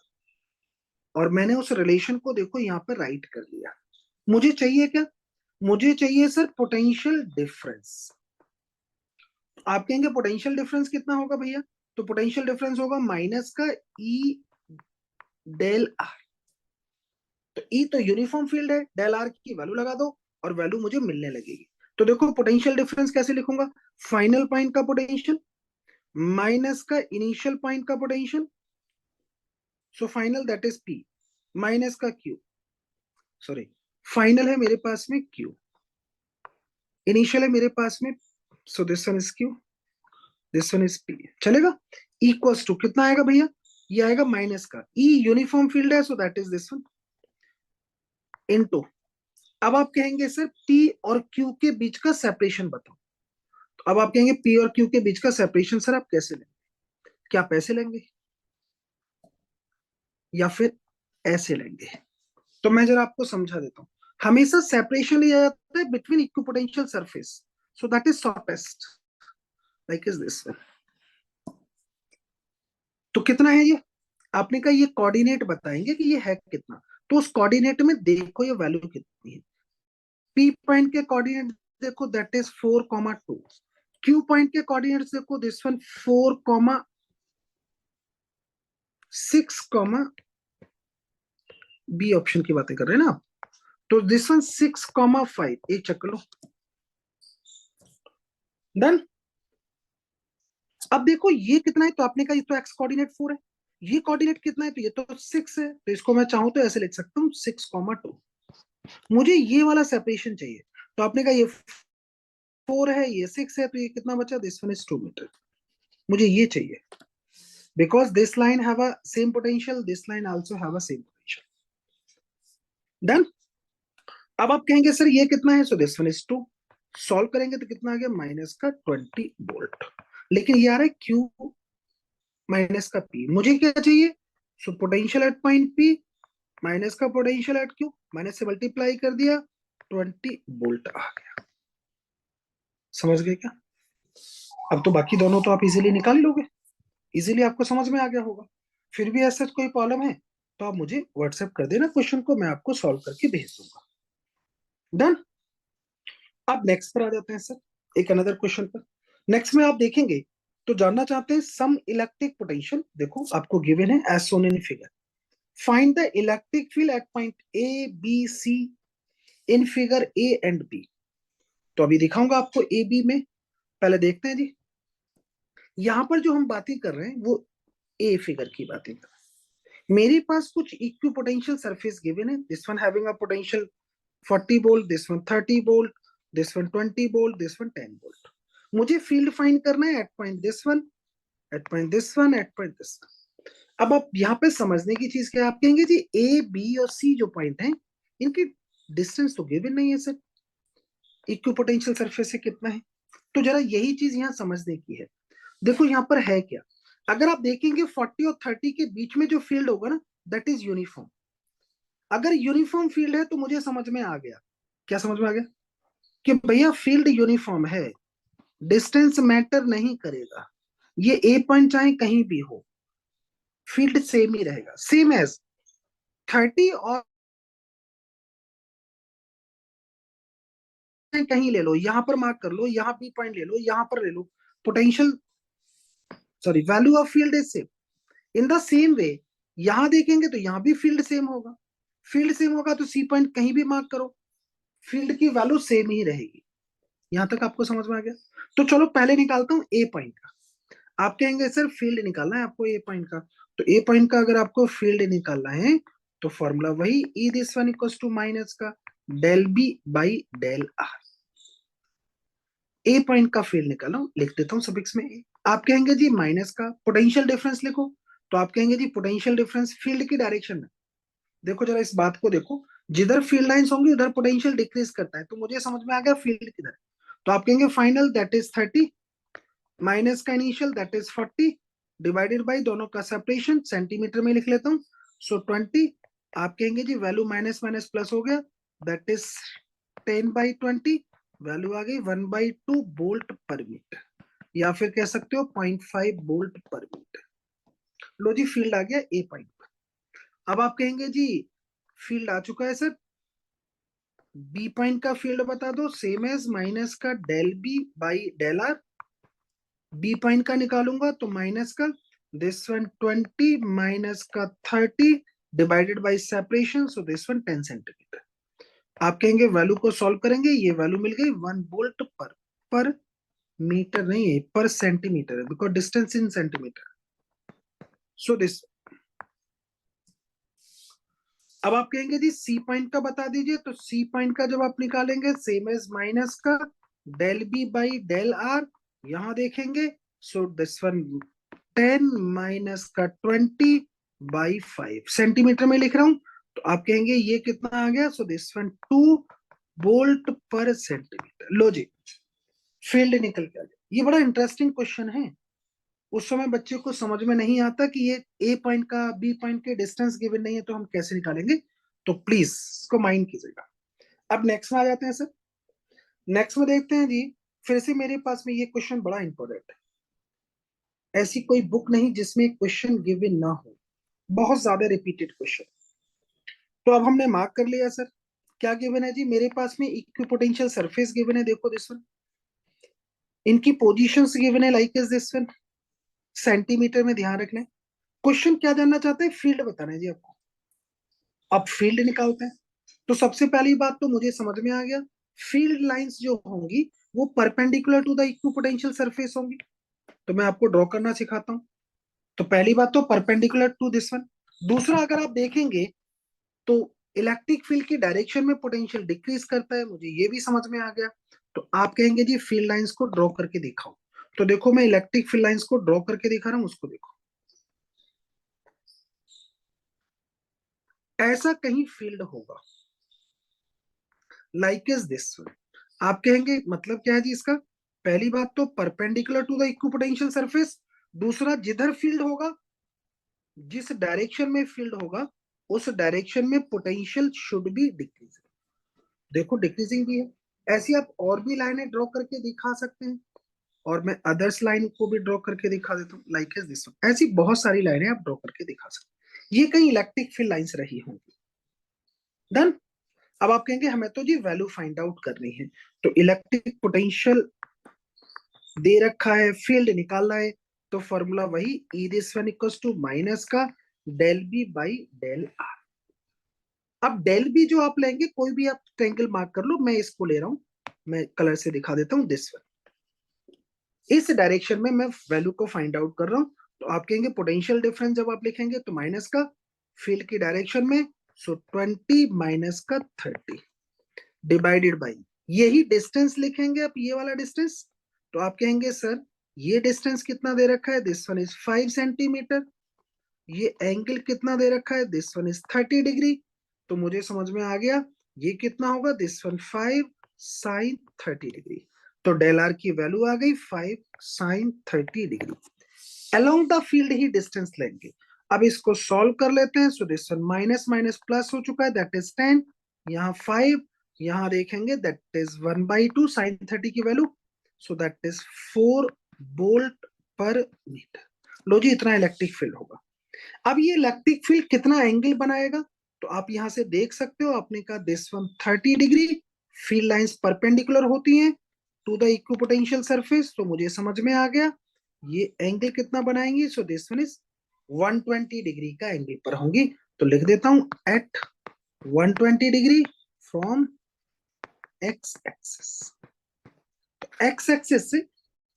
और मैंने उस रिलेशन को देखो यहाँ पर राइट कर लिया। मुझे चाहिए क्या? मुझे चाहिए सर पोटेंशियल डिफरेंस। आप कहेंगे पोटेंशियल डिफरेंस कितना होगा भैया? तो पोटेंशियल डिफरेंस होगा माइनस का ई डेल आर। तो ई तो यूनिफॉर्म फील्ड है, डेल आर की वैल्यू लगा दो और वैल्यू मुझे मिलने लगेगी। तो देखो पोटेंशियल डिफरेंस कैसे लिखूंगा? फाइनल पॉइंट का पोटेंशियल माइनस का इनिशियल पॉइंट का potential, so final that is P, minus का क्यू, सॉरी फाइनल है मेरे पास में क्यू, इनिशियल है मेरे पास में, सो this one is Q, this one is P. चलेगा? इक्वल्स टू कितना आएगा भैया? ये आएगा माइनस का ई यूनिफॉर्म फील्ड है, सो that is this one, into. अब आप कहेंगे सर पी और क्यू के बीच का सेपरेशन बताओ। तो अब आप कहेंगे पी और क्यू के बीच का सेपरेशन सर आप कैसे लेंगे? क्या पैसे लेंगे या फिर ऐसे लेंगे? तो मैं जरा आपको समझा देता हूं। हमेशा सेपरेशन लिया जाता है between equipotential surface, so that is shortest, like is this one. तो कितना है ये? आपने कहा ये कोऑर्डिनेट बताएंगे कि ये है कितना। तो उस कोऑर्डिनेट में देखो ये वैल्यू कितनी है। पी पॉइंट के कोऑर्डिनेट देखो दैट इज 4,2। क्यू पॉइंट के कोऑर्डिनेट्स देखो दिस वन 4,6, बी ऑप्शन की बातें कर रहे हैं ना। तो दिस वन 6,5, एक चेक कर लो। डन। अब देखो ये कितना है, तो आपने कहा ये तो एक्स कोऑर्डिनेट 4 है, ये कोऑर्डिनेट कितना है, तो ये तो 6 है, तो इसको मैं चाहूं तो ऐसे लिख सकता हूँ 6,2। मुझे ये वाला सेपरेशन चाहिए। तो आपने कहा ये 4 है, ये 6 है, तो ये कितना बचा? This one is 2 metre. मुझे ये चाहिए because this line have a same potential, this line also have a same potential. Done. अब आप कहेंगे सर ये कितना है, so this one is 2। Solve करेंगे तो कितना आ गया? माइनस का 20 वोल्ट। लेकिन ये आ रहा है क्यू माइनस का पी, मुझे क्या चाहिए? So potential at point P minus का पोटेंशियल एट क्यू, माइनस से मल्टीप्लाई कर दिया, 20 वोल्ट आ गया। समझ गए क्या? अब तो बाकी दोनों तो आप इजीली निकाल लोगे, इजीली आपको समझ में आ गया होगा। फिर भी ऐसा कोई प्रॉब्लम है तो आप मुझे व्हाट्सएप कर देना क्वेश्चन को, मैं आपको सॉल्व करके भेज दूंगा। डन। अब नेक्स्ट पर आ जाते हैं सर, एक अनदर क्वेश्चन पर। नेक्स्ट में आप देखेंगे तो जानना चाहते हैं सम इलेक्ट्रिक पोटेंशियल, देखो आपको गिवन है as shown in figure. Find the electric field at point A B C in figure A and B. तो अभी दिखाऊंगा आपको ए बी में। पहले देखते हैं जी, यहां पर जो हम बातें कर रहे हैं वो ए फिगर की बातें कर रहे हैं। मेरे पास कुछ इक्वी पोटेंशियल सरफेस गिवन है, this one having a potential 40 volt, this one 30 volt, this one 20 volt, this one 10 volt. मुझे फील्ड फाइंड करना है at point this one, at point this one, at point this one. अब आप यहाँ पे समझने की चीज क्या है, आप कहेंगे जी ए बी और सी जो पॉइंट है इनकी डिस्टेंस तो गिवन नहीं है सर, इक्वी पोटेंशियल सरफेस से कितना है। तो जरा यही चीज यहाँ समझने की है। देखो यहाँ पर है क्या, अगर आप देखेंगे 40 और 30 के बीच में जो फील्ड होगा ना दैट इज यूनिफॉर्म। अगर यूनिफॉर्म फील्ड है तो मुझे समझ में आ गया, क्या समझ में आ गया? कि भैया फील्ड यूनिफॉर्म है, डिस्टेंस मैटर नहीं करेगा, ये ए पॉइंट चाहे कहीं भी हो फील्ड सेम ही रहेगा, सेम एज 30 और कहीं ले लो, यहां पर मार्क कर लो, यहां बी पॉइंट ले लो, यहां पर ले लो, potential sorry value of field is same. In the same way यहां देखेंगे तो यहां भी फील्ड सेम होगा, फील्ड सेम होगा तो सी पॉइंट कहीं भी मार्क करो, फील्ड की वैल्यू सेम ही रहेगी। यहां तक आपको समझ में आ गया? तो चलो पहले निकालता हूं ए पॉइंट का। आप कहेंगे सर फील्ड निकालना है आपको ए पॉइंट का, तो ए पॉइंट का अगर आपको फील्ड निकालना है तो फॉर्मूला वही E this one equals to minus का del B by del R. A point का फील्ड निकालो, लिख देता हूं सबिक्स में ए। आप कहेंगे जी माइनस का पोटेंशियल डिफरेंस लिखो, तो आप कहेंगे जी पोटेंशियल डिफरेंस फील्ड की डायरेक्शन में। देखो जरा इस बात को देखो, जिधर फील्ड लाइंस होंगी उधर पोटेंशियल डिक्रीज करता है, तो मुझे समझ में आ गया फील्ड किधर है। तो आप कहेंगे फाइनल दैट इज 30 माइनस का initial that is 40 divided by दोनों का सेपरेशन सेंटीमीटर में लिख लेता हूँ, सो 20। आप कहेंगे जी वैल्यू माइनस माइनस प्लस हो गया, दैट इज 10/20, वैल्यू आ गई 1/2 वोल्ट पर मीटर, या फिर कह सकते हो 0.5 वोल्ट पर मीटर। लो जी फील्ड आ गया ए पॉइंट पर। अब आप कहेंगे जी फील्ड आ चुका है सर, बी पॉइंट का फील्ड बता दो, सेम एज माइनस का del B by del R. B point का निकालूंगा तो माइनस का दिस वन 20 माइनस का 30 divided by separation, so this one 10 centimetre. आप कहेंगे वैल्यू को सॉल्व करेंगे, ये वैल्यू मिल गई 1 वोल्ट पर मीटर नहीं है, पर सेंटीमीटर है, because distance in centimetre. So this, अब आप कहेंगे जी सी पॉइंट का बता दीजिए, तो सी पॉइंट का जब आप निकालेंगे सेम एज माइनस का del B by del R, यहां देखेंगे सो दिस वन 10 माइनस का 20 बाई 5 सेंटीमीटर में लिख रहा हूं, तो आप कहेंगे ये कितना आ गया, सो दिस वन 2 वोल्ट पर सेंटीमीटर। लो जी फील्ड निकल के आ गया। ये बड़ा इंटरेस्टिंग क्वेश्चन है, उस समय बच्चे को समझ में नहीं आता कि ये ए पॉइंट का बी पॉइंट के डिस्टेंस गिवन नहीं है तो हम कैसे निकालेंगे, तो प्लीज इसको माइंड कीजिएगा। अब नेक्स्ट में आ जाते हैं सर। नेक्स्ट में देखते हैं जी, फिर से मेरे पास में ये क्वेश्चन बड़ा इंपॉर्टेंट है, ऐसी कोई बुक नहीं जिसमें क्वेश्चन गिवन ना हो, बहुत ज्यादा रिपीटेड क्वेश्चन। तो अब हमने मार्क कर लिया सर, क्या गिवन है जी, मेरे पास में इक्विपोटेंशियल सरफेस गिवन है, देखो दिस वन, इनकी पोजीशंस गिवन है like is this one, centimetre में ध्यान रखना है। क्वेश्चन क्या जानना चाहते हैं, फील्ड बताना है जी आपको। अब फील्ड निकालते हैं, तो सबसे पहली बात तो मुझे समझ में आ गया, फील्ड लाइंस जो होंगी वो perpendicular to the equipotential surface होंगी। तो मैं आपको ड्रॉ करना सिखाता हूं। तो पहली बात तो परपेंडिकुलर टू दिस वन। दूसरा अगर आप देखेंगे तो इलेक्ट्रिक फील्ड की डायरेक्शन में पोटेंशियल डिक्रीज करता है, मुझे ये भी समझ में आ गया। तो आप कहेंगे जी फील्ड लाइंस को ड्रॉ करके दिखाओ, तो देखो मैं इलेक्ट्रिक फील्ड लाइंस को ड्रॉ करके दिखा रहा हूं, उसको देखो। ऐसा कहीं फील्ड होगा लाइक इज दिस वन। आप कहेंगे मतलब क्या है जी इसका, पहली बात तो perpendicular to the equipotential surface, दूसरा जिधर फील्ड होगा, जिस डायरेक्शन में फील्ड होगा उस डायरेक्शन में पोटेंशियल शुड बी डिक्रीज। देखो डिक्रीजिंग भी है। ऐसी आप और भी लाइनें ड्रॉ करके दिखा सकते हैं, और मैं अदर्स लाइन को भी ड्रॉ करके दिखा देता हूँ लाइक इज दिस वन। ऐसी बहुत सारी लाइनें आप ड्रॉ करके दिखा सकते हैं, ये कहीं इलेक्ट्रिक फील्ड लाइंस रही होंगी। डन। अब आप कहेंगे हमें तो जी वैल्यू फाइंड आउट करनी है, तो इलेक्ट्रिक पोटेंशियल दे रखा है, फील्ड निकालना है, तो फॉर्मूला वही E this one equals to minus का del B by del R. अब डेल बी जो आप लेंगे, कोई भी आप ट्रायंगल मार्क कर लो, मैं इसको ले रहा हूं, मैं कलर से दिखा देता हूं दिस वन। इस डायरेक्शन में मैं वैल्यू को फाइंड आउट कर रहा हूं, तो आप कहेंगे पोटेंशियल डिफरेंस जब आप लिखेंगे तो माइनस का फील्ड की डायरेक्शन में, सो 20 माइनस का 30 डिवाइडेड बाई, यही डिस्टेंस लिखेंगे आप, ये वाला डिस्टेंस। तो आप कहेंगे सर ये डिस्टेंस कितना दे रखा है, दिस वन इज 5 सेंटीमीटर। ये एंगल कितना दे रखा है, दिस वन इज 30 डिग्री। तो मुझे समझ में आ गया ये कितना होगा, दिस वन 5 sin 30 डिग्री। तो डेल आर की वैल्यू आ गई 5 sin 30 degree. Along the field he distance लेंगे। अब इसको सॉल्व कर लेते हैं, सो this one minus minus plus हो चुका है, दैट इज 10, यहाँ 5, यहाँ देखेंगे दैट इज 1/2 sin 30 की value, so that is 4 volt per metre. लो जी इतना इलेक्ट्रिक फील्ड होगा। अब ये इलेक्ट्रिक फील्ड कितना एंगल बनाएगा, तो आप यहां से देख सकते हो, आपने कहा this one 30 degree, field lines perpendicular होती हैं टू द इक्विपोटेंशियल सरफेस, तो मुझे समझ में आ गया ये एंगल कितना बनाएंगे, so this one is 120 degree का एंगल पर होंगी। तो लिख देता हूं at 120 degree from X axis, X axis से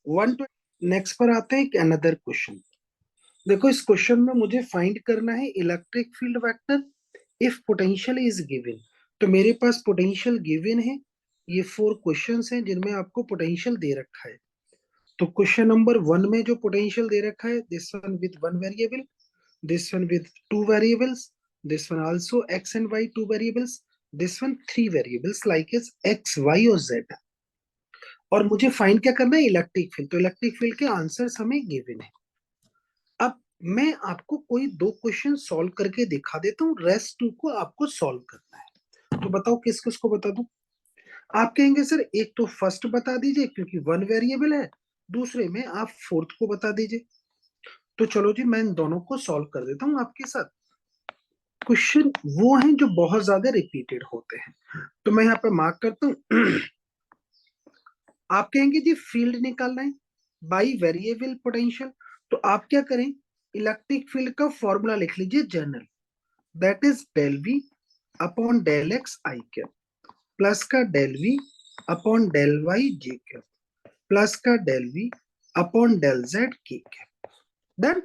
120। नेक्स्ट पर आते हैं अनदर क्वेश्चन। देखो इस क्वेश्चन में मुझे फाइंड करना है electric field vector if potential is given. तो मेरे पास पोटेंशियल गिवन है, ये 4 क्वेश्चंस हैं जिनमें आपको पोटेंशियल दे रखा है। तो क्वेश्चन नंबर 1 में जो पोटेंशियल दे रखा है, this one with 1 variable, this one with 2 variables, this one also x and y 2 variables, this one 3 variables like is x y और z। और मुझे फाइंड क्या करना है, इलेक्ट्रिक फील्ड। तो इलेक्ट्रिक फील्ड के आंसर्स हमें गिवन है। अब मैं आपको कोई 2 क्वेश्चन सॉल्व करके दिखा देता हूँ, रेस्ट 2 को आपको सॉल्व करना है। तो बताओ किस किस को बता दूं। आप कहेंगे सर एक तो फर्स्ट बता दीजिए क्योंकि 1 वेरिएबल है, दूसरे में आप फोर्थ को बता दीजिए। तो चलो जी मैं इन दोनों को सॉल्व कर देता हूँ आपके साथ। क्वेश्चन वो हैं जो बहुत ज्यादा रिपीटेड होते हैं, तो मैं यहाँ पे मार्क करता हूँ। आप कहेंगे जी फील्ड निकालना है बाई वेरिएबल पोटेंशियल, तो आप क्या करें, इलेक्ट्रिक फील्ड का फॉर्मूला लिख लीजिए general, that is del V upon del X I cap, plus का del V upon del Y J cap, plus का del V upon del Z K cap. Done.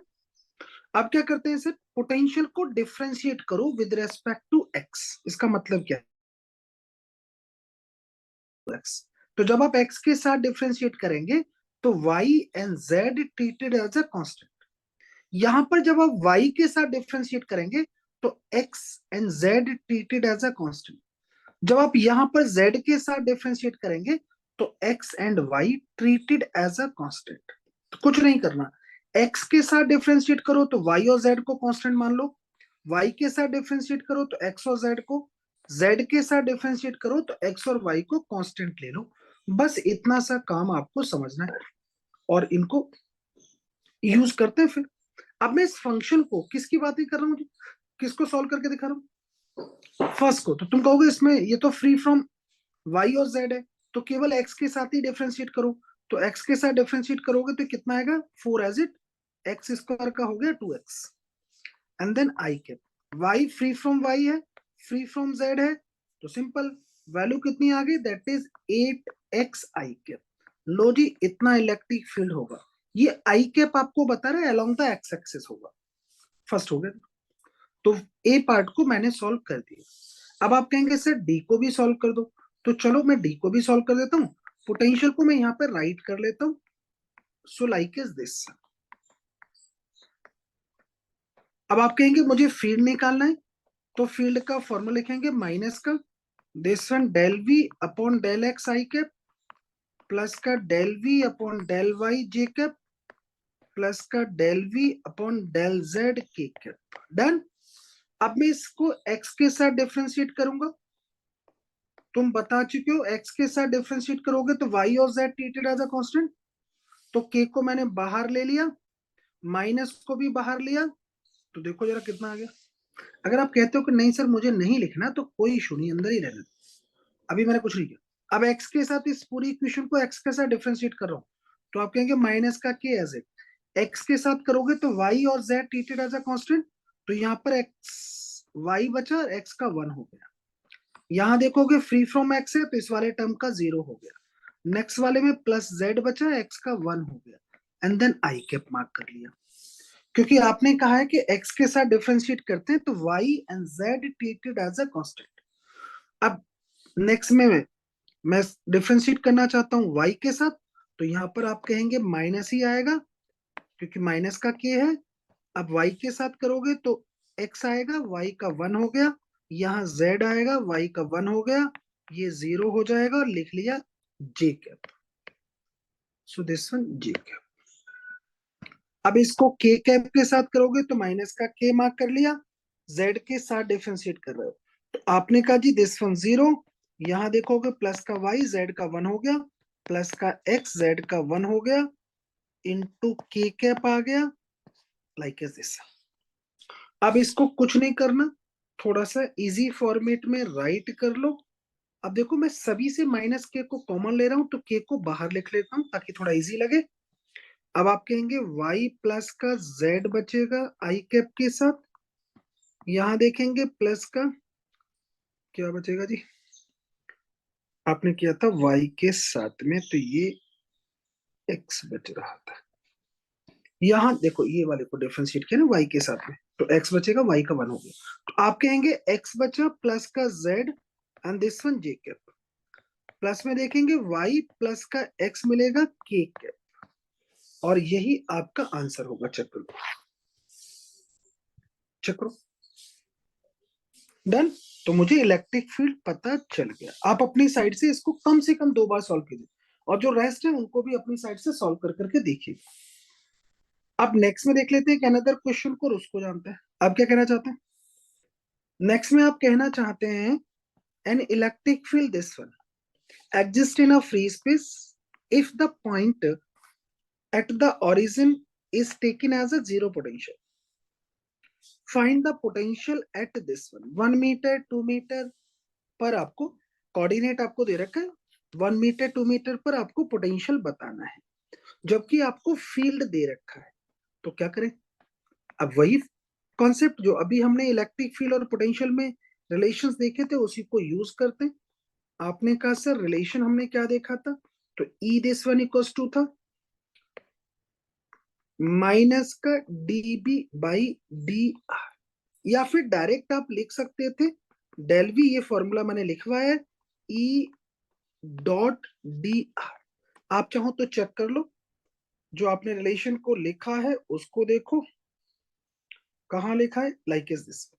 अब क्या करते हैं सर, पोटेंशियल को डिफरेंशिएट करो विद रेस्पेक्ट टू एक्स। इसका मतलब क्या है, एक्स, तो जब आप एक्स के साथ डिफरेंशिएट करेंगे तो Y and Z treated as a constant. यहां पर जब आप वाई के साथ डिफरेंशिएट करेंगे तो X and Z treated as a constant. जब आप यहां पर z के साथ डिफरेंशिएट करेंगे तो x and y treated as a constant. तो कुछ नहीं करना, x के साथ डिफरेंशिएट करो तो y और z को कांस्टेंट मान लो, y के साथ डिफरेंशिएट करो तो x और z को, z के साथ डिफरेंशिएट करो तो x और y को कांस्टेंट ले लो। बस इतना सा काम आपको समझना है और इनको यूज करते हैं फिर। अब मैं इस फंक्शन को किसकी बातें कर रहा हूँ, किसको सॉल्व करके दिखा रहा हूँ, फर्स्ट को। तो तुम कहोगे इसमें ये तो फ्री फ्रॉम y और z है, तो केवल x के साथ ही डिफरेंशिएट करो। तो x के साथ डिफरेंशिएट करोगे तो कितना आएगा, 4 एज इट, एक्स स्क्वायर का हो गया 2x, and then I cap, y free from y है, फ्री फ्रॉम z है, तो सिंपल वैल्यू कितनी आ गई, that is 8x I cap. लो जी, इतना इलेक्ट्रिक फील्ड होगा। ये आई कैप आपको बता रहा है अलोंग द एक्स एक्सिस होगा। फर्स्ट हो गया, तो ए पार्ट को मैंने सॉल्व कर दिया। अब आप कहेंगे सर डी को भी सॉल्व कर दो, तो चलो मैं डी को भी सॉल्व कर देता हूँ। पोटेंशियल को मैं यहाँ पर राइट कर लेता हूँ, सो लाइक इज दिस। अब आप कहेंगे मुझे फील्ड निकालना है, तो फील्ड का फॉर्मूला लिखेंगे माइनस का this one del V upon del X I cap, plus का del V upon del Y J cap, plus का del V upon del Z K cap. Done. अब मैं इसको x के साथ डिफरेंशिएट करूंगा, तुम बता चुके हो x के साथ डिफरेंशिएट करोगे तो y और z treated as a constant, तो k को मैंने बाहर ले लिया, माइनस को भी बाहर लिया, तो देखो जरा कितना आ गया। अगर आप कहते हो कि नहीं सर मुझे नहीं लिखना, तो कोई इशू नहीं, अंदर ही रहने दो, अभी मैंने कुछ नहीं किया। अब x के साथ इस पूरी इक्वेशन को x के साथ डिफरेंशिएट कर रहा हूँ, तो आप कहेंगे माइनस का k एज इट, x के साथ करोगे तो y और z treated as a constant, तो यहाँ पर x y बचा और x का 1 हो गया। यहां देखोगे फ्री फ्रॉम एक्स है तो इस वाले टर्म का 0 हो गया, नेक्स्ट वाले में प्लस जेड बचा, एक्स का 1 हो गया, and then I cap mark कर लिया, क्योंकि आपने कहा है कि एक्स के साथ डिफरेंशिएट करते हैं तो Y and Z treated as a constant. अब नेक्स्ट में मैं डिफरेंशिएट करना चाहता हूँ वाई के साथ, तो यहाँ पर आप कहेंगे माइनस ही आएगा क्योंकि माइनस का के है। अब y के साथ करोगे तो x आएगा, y का 1 हो गया, यहाँ z आएगा, y का 1 हो गया, ये 0 हो जाएगा और लिख लिया j cap, so this one j cap. अब इसको k कैप के साथ करोगे तो माइनस का k मार्क कर लिया, z के साथ डिफरेंशिएट कर रहे हो तो आपने कहा जी दिस वन 0, यहाँ देखोगे प्लस का y z का 1 हो गया, प्लस का x z का 1 हो गया, इंटू k कैप आ गया, लाइक एज दिस। अब इसको कुछ नहीं करना, थोड़ा सा इजी फॉर्मेट में राइट कर लो। अब देखो मैं सभी से माइनस के को कॉमन ले रहा हूं तो के को बाहर लिख लेता हूं ताकि थोड़ा इजी लगे। अब आप कहेंगे y प्लस का z बचेगा आई कैप के साथ, यहां देखेंगे प्लस का क्या बचेगा जी, आपने किया था y के साथ में तो ये x बच रहा था, यहां देखो ये वाले को डिफरेंशिएट किया ना y के साथ में तो x बचेगा, y का 1 हो गया, तो आप कहेंगे x बचा प्लस का z and this one j cap, plus में देखेंगे y प्लस का x मिलेगा k कैप, और यही आपका आंसर होगा। चक्र चक्र डन। तो मुझे इलेक्ट्रिक फील्ड पता चल गया, आप अपनी साइड से इसको कम से कम 2 बार सॉल्व कीजिए और जो रेस्ट है उनको भी अपनी साइड से सॉल्व कर करके देखिए। अब नेक्स्ट में देख लेते हैं अनदर क्वेश्चन को और उसको जानते हैं। आप क्या कहना चाहते हैं नेक्स्ट में, आप कहना चाहते हैं an electric field this one exist in a free space if the point at the origin is taken as a zero potential. Find the potential at this one, 1 metre 2 metre पर आपको coordinate आपको दे रखा है, 1 metre 2 metre पर आपको potential बताना है, जबकि आपको फील्ड दे रखा है। तो क्या करें? अब वही कॉन्सेप्ट जो अभी हमने इलेक्ट्रिक फील्ड और पोटेंशियल में रिलेशंस देखे थे उसी को यूज करते हैं। आपने कहा सर रिलेशन हमने क्या देखा था, तो ई दिस वन इक्वल्स टू था माइनस का डीबी बाई डी आर, या फिर डायरेक्ट आप लिख सकते थे डेल वी, ये फॉर्मूला मैंने लिखवाया है, ई डॉट डी आर। आप चाहो तो चेक कर लो, जो आपने रिलेशन को लिखा है उसको देखो कहां लिखा है, लाइक इज दिस।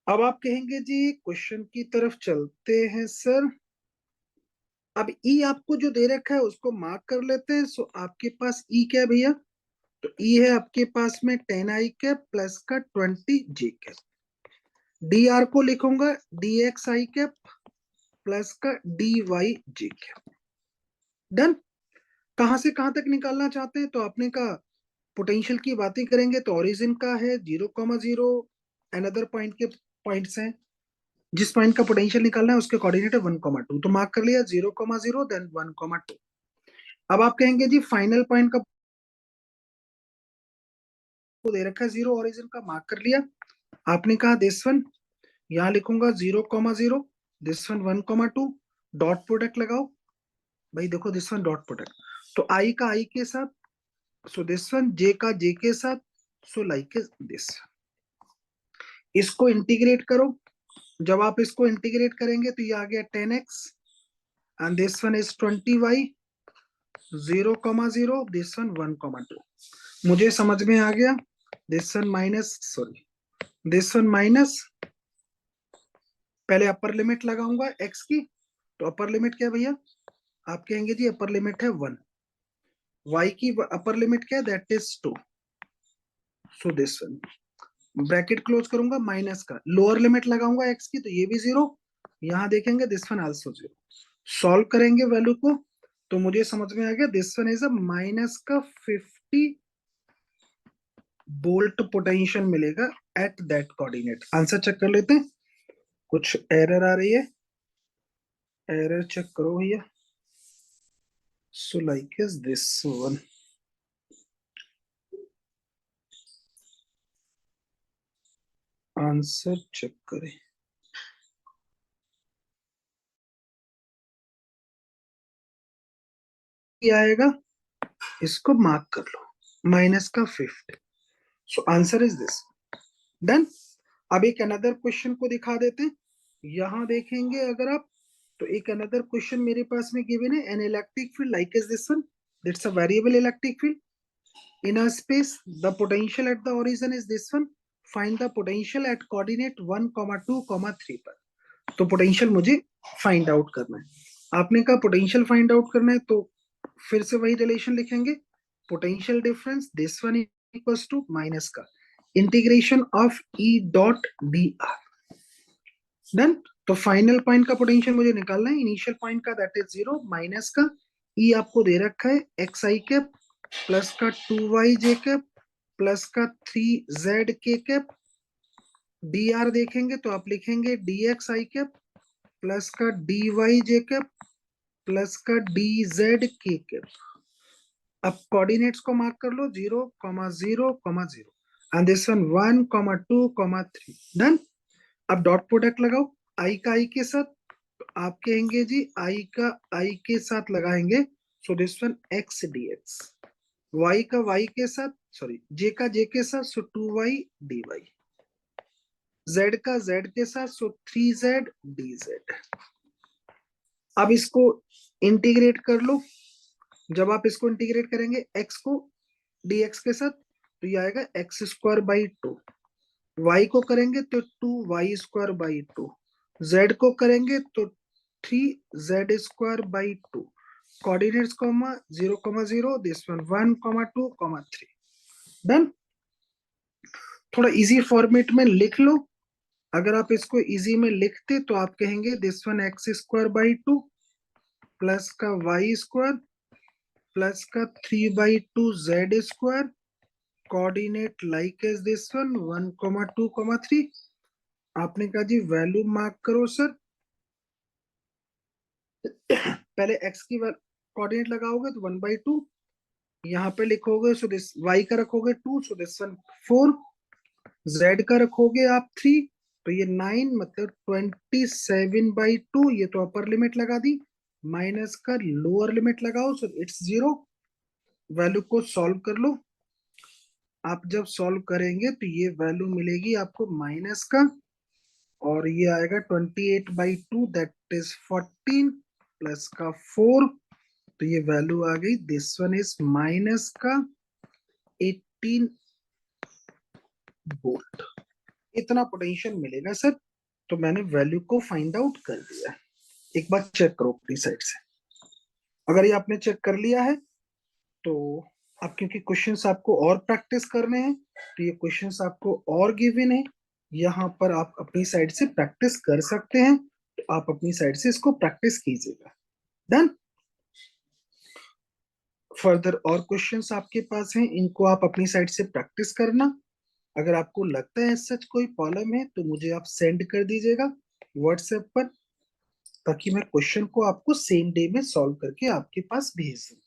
अब आप कहेंगे जी क्वेश्चन की तरफ चलते हैं सर। अब ई आपको जो दे रखा है उसको मार्क कर लेते हैं। सो आपके पास ई क्या है भैया, तो ई है आपके पास में 10i कैप प्लस का 20j कैप। डी आर को लिखूंगा dxi कैप प्लस का dy/j कैप। डन। कहां से कहां तक निकालना चाहते हैं, तो आपने कहा पोटेंशियल की बातें करेंगे तो ओरिजिन का है 0,0, अनदर पॉइंट के पॉइंट्स हैं, जिस पॉइंट का पोटेंशियल निकालना है उसके कोऑर्डिनेट है 1,2, तो मार्क कर लिया 0,0 देन 1,2। अब आप कहेंगे जी फाइनल पॉइंट का दे रखा है 0, ओरिजिन का मार्क कर लिया। आपने कहा दिस वन, यहां लिखूंगा 0,0, दिस वन 1,2, डॉट प्रोडक्ट लगाओ। भाई देखो दिस वन डॉट प्रोडक्ट, तो आई का आई के साथ, सो दिस वन, जे का जे के साथ, सो लाइक दिस। इसको इंटीग्रेट करो, जब आप इसको इंटीग्रेट करेंगे तो ये आ गया 10x and this one is 20y, 0,0, this one 1,2। मुझे समझ में आ गया। This one minus, sorry, this one minus, पहले अपर लिमिट लगाऊंगा x की, तो अपर लिमिट क्या है भैया, आप कहेंगे जी अपर लिमिट है 1, y की अपर लिमिट क्या है, that is 2, so this one, bracket close करूंगा, माइनस का लोअर लिमिट लगाऊंगा x की, तो ये भी 0, यहां देखेंगे दिस वन आल्सो 0। सॉल्व करेंगे वैल्यू को तो मुझे समझ में आ गया this one is a minus का 50 वोल्ट पोटेंशियल मिलेगा at that coordinate. Answer check कर लेते हैं, कुछ एरर आ रही है, एरर चेक करो भैया। So like is this one, answer check करें, क्या आएगा, इसको मार्क कर लो, माइनस का 50, so answer is this. Done. अब एक अनदर क्वेश्चन को दिखा देते हैं, यहां देखेंगे अगर आप, तो एक अनदर क्वेश्चन मेरे पास में गिवन है, N electric field like is this one, that's a variable electric field in a space, the potential at the origin is this one, find the potential eight coordinate 1,2,3 पर। तो potential मुझे find out करना है। आपने कहा potential find out करना है, तो फिर से वही रिलेशन लिखेंगे, potential difference this one equals to minus का integration of E dot D R. Done. तो फाइनल पॉइंट का पोटेंशियल मुझे निकालना है, इनिशियल पॉइंट का दैट इज 0, माइनस का ई आपको दे रखा है xi कैप प्लस का 2yj कैप प्लस का 3z k cap. D R देखेंगे तो आप लिखेंगे dxi कैप प्लस का dy/j कैप प्लस का dz/k कैप। अब कोऑर्डिनेट्स को मार्क कर लो 0,0,0 एंड दिस वन 1,2,3। डन। अब डॉट प्रोडक्ट लगाओ आई का आई के साथ, तो आप कहेंगे जी आई का आई के साथ लगाएंगे, सो this one x dx, y का y के साथ, सॉरी j का j के साथ, सो 2y dy, z का z के साथ, सो 3z dz। अब इसको इंटीग्रेट कर लो, जब आप इसको इंटीग्रेट करेंगे x को dx के साथ, तो ये आएगा x² 2, y को करेंगे तो 2y² 2, z को करेंगे तो 3z² 2, coordinates comma 0,0, this one 1,2,3। Done. थोड़ा इजी फॉर्मेट में लिख लो, अगर आप इसको इजी में लिखते तो आप कहेंगे दिस वन x² 2 प्लस का y² प्लस का 3/2 z² coordinate like as this one 1,2,3। आपने कहा जी वैल्यू मार्क करो सर। पहले x की कोऑर्डिनेट लगाओगे तो 1/2, यहाँ पे लिखोगे सो दिस y का रखोगे 2, सो दिस वन 4, z का रखोगे आप 3, तो ये 9 मतलब 27/2, ये तो अपर लिमिट लगा दी, माइनस का लोअर लिमिट लगाओ सो इट्स 0। वैल्यू को सॉल्व कर लो। आप जब सॉल्व करेंगे तो ये वैल्यू मिलेगी आपको माइनस का, और ये आएगा 28/2 दैट इज 14 प्लस का 4, तो ये वैल्यू आ गई, दिस वन इज माइनस का 18 वोल्ट। इतना पोटेंशियल मिलेगा सर। तो मैंने वैल्यू को फाइंड आउट कर दिया। एक बार चेक करो अपनी साइड से। अगर ये आपने चेक कर लिया है तो अब क्योंकि क्वेश्चंस आपको और प्रैक्टिस करने हैं, तो ये क्वेश्चंस आपको और गिवन है, यहाँ पर आप अपनी साइड से प्रैक्टिस कर सकते हैं। तो आप अपनी साइड से इसको प्रैक्टिस कीजिएगा। डन। फर्दर और क्वेश्चंस आपके पास हैं, इनको आप अपनी साइड से प्रैक्टिस करना। अगर आपको लगता है सच कोई प्रॉब्लम है तो मुझे आप सेंड कर दीजिएगा व्हाट्सएप पर, ताकि मैं क्वेश्चन को आपको सेम डे में सॉल्व करके आपके पास भेज दूं।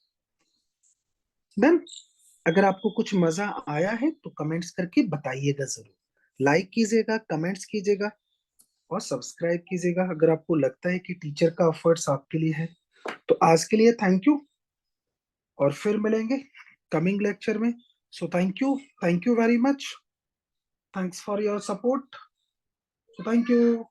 डन। अगर आपको कुछ मजा आया है तो कमेंट्स करके बताइएगा जरूर। लाइक कीजिएगा, कमेंट्स कीजिएगा और सब्सक्राइब कीजिएगा अगर आपको लगता है कि टीचर का एफर्ट्स आपके लिए है। तो आज के लिए थैंक यू, और फिर मिलेंगे कमिंग लेक्चर में। So thank you very much. Thanks for your support. So thank you.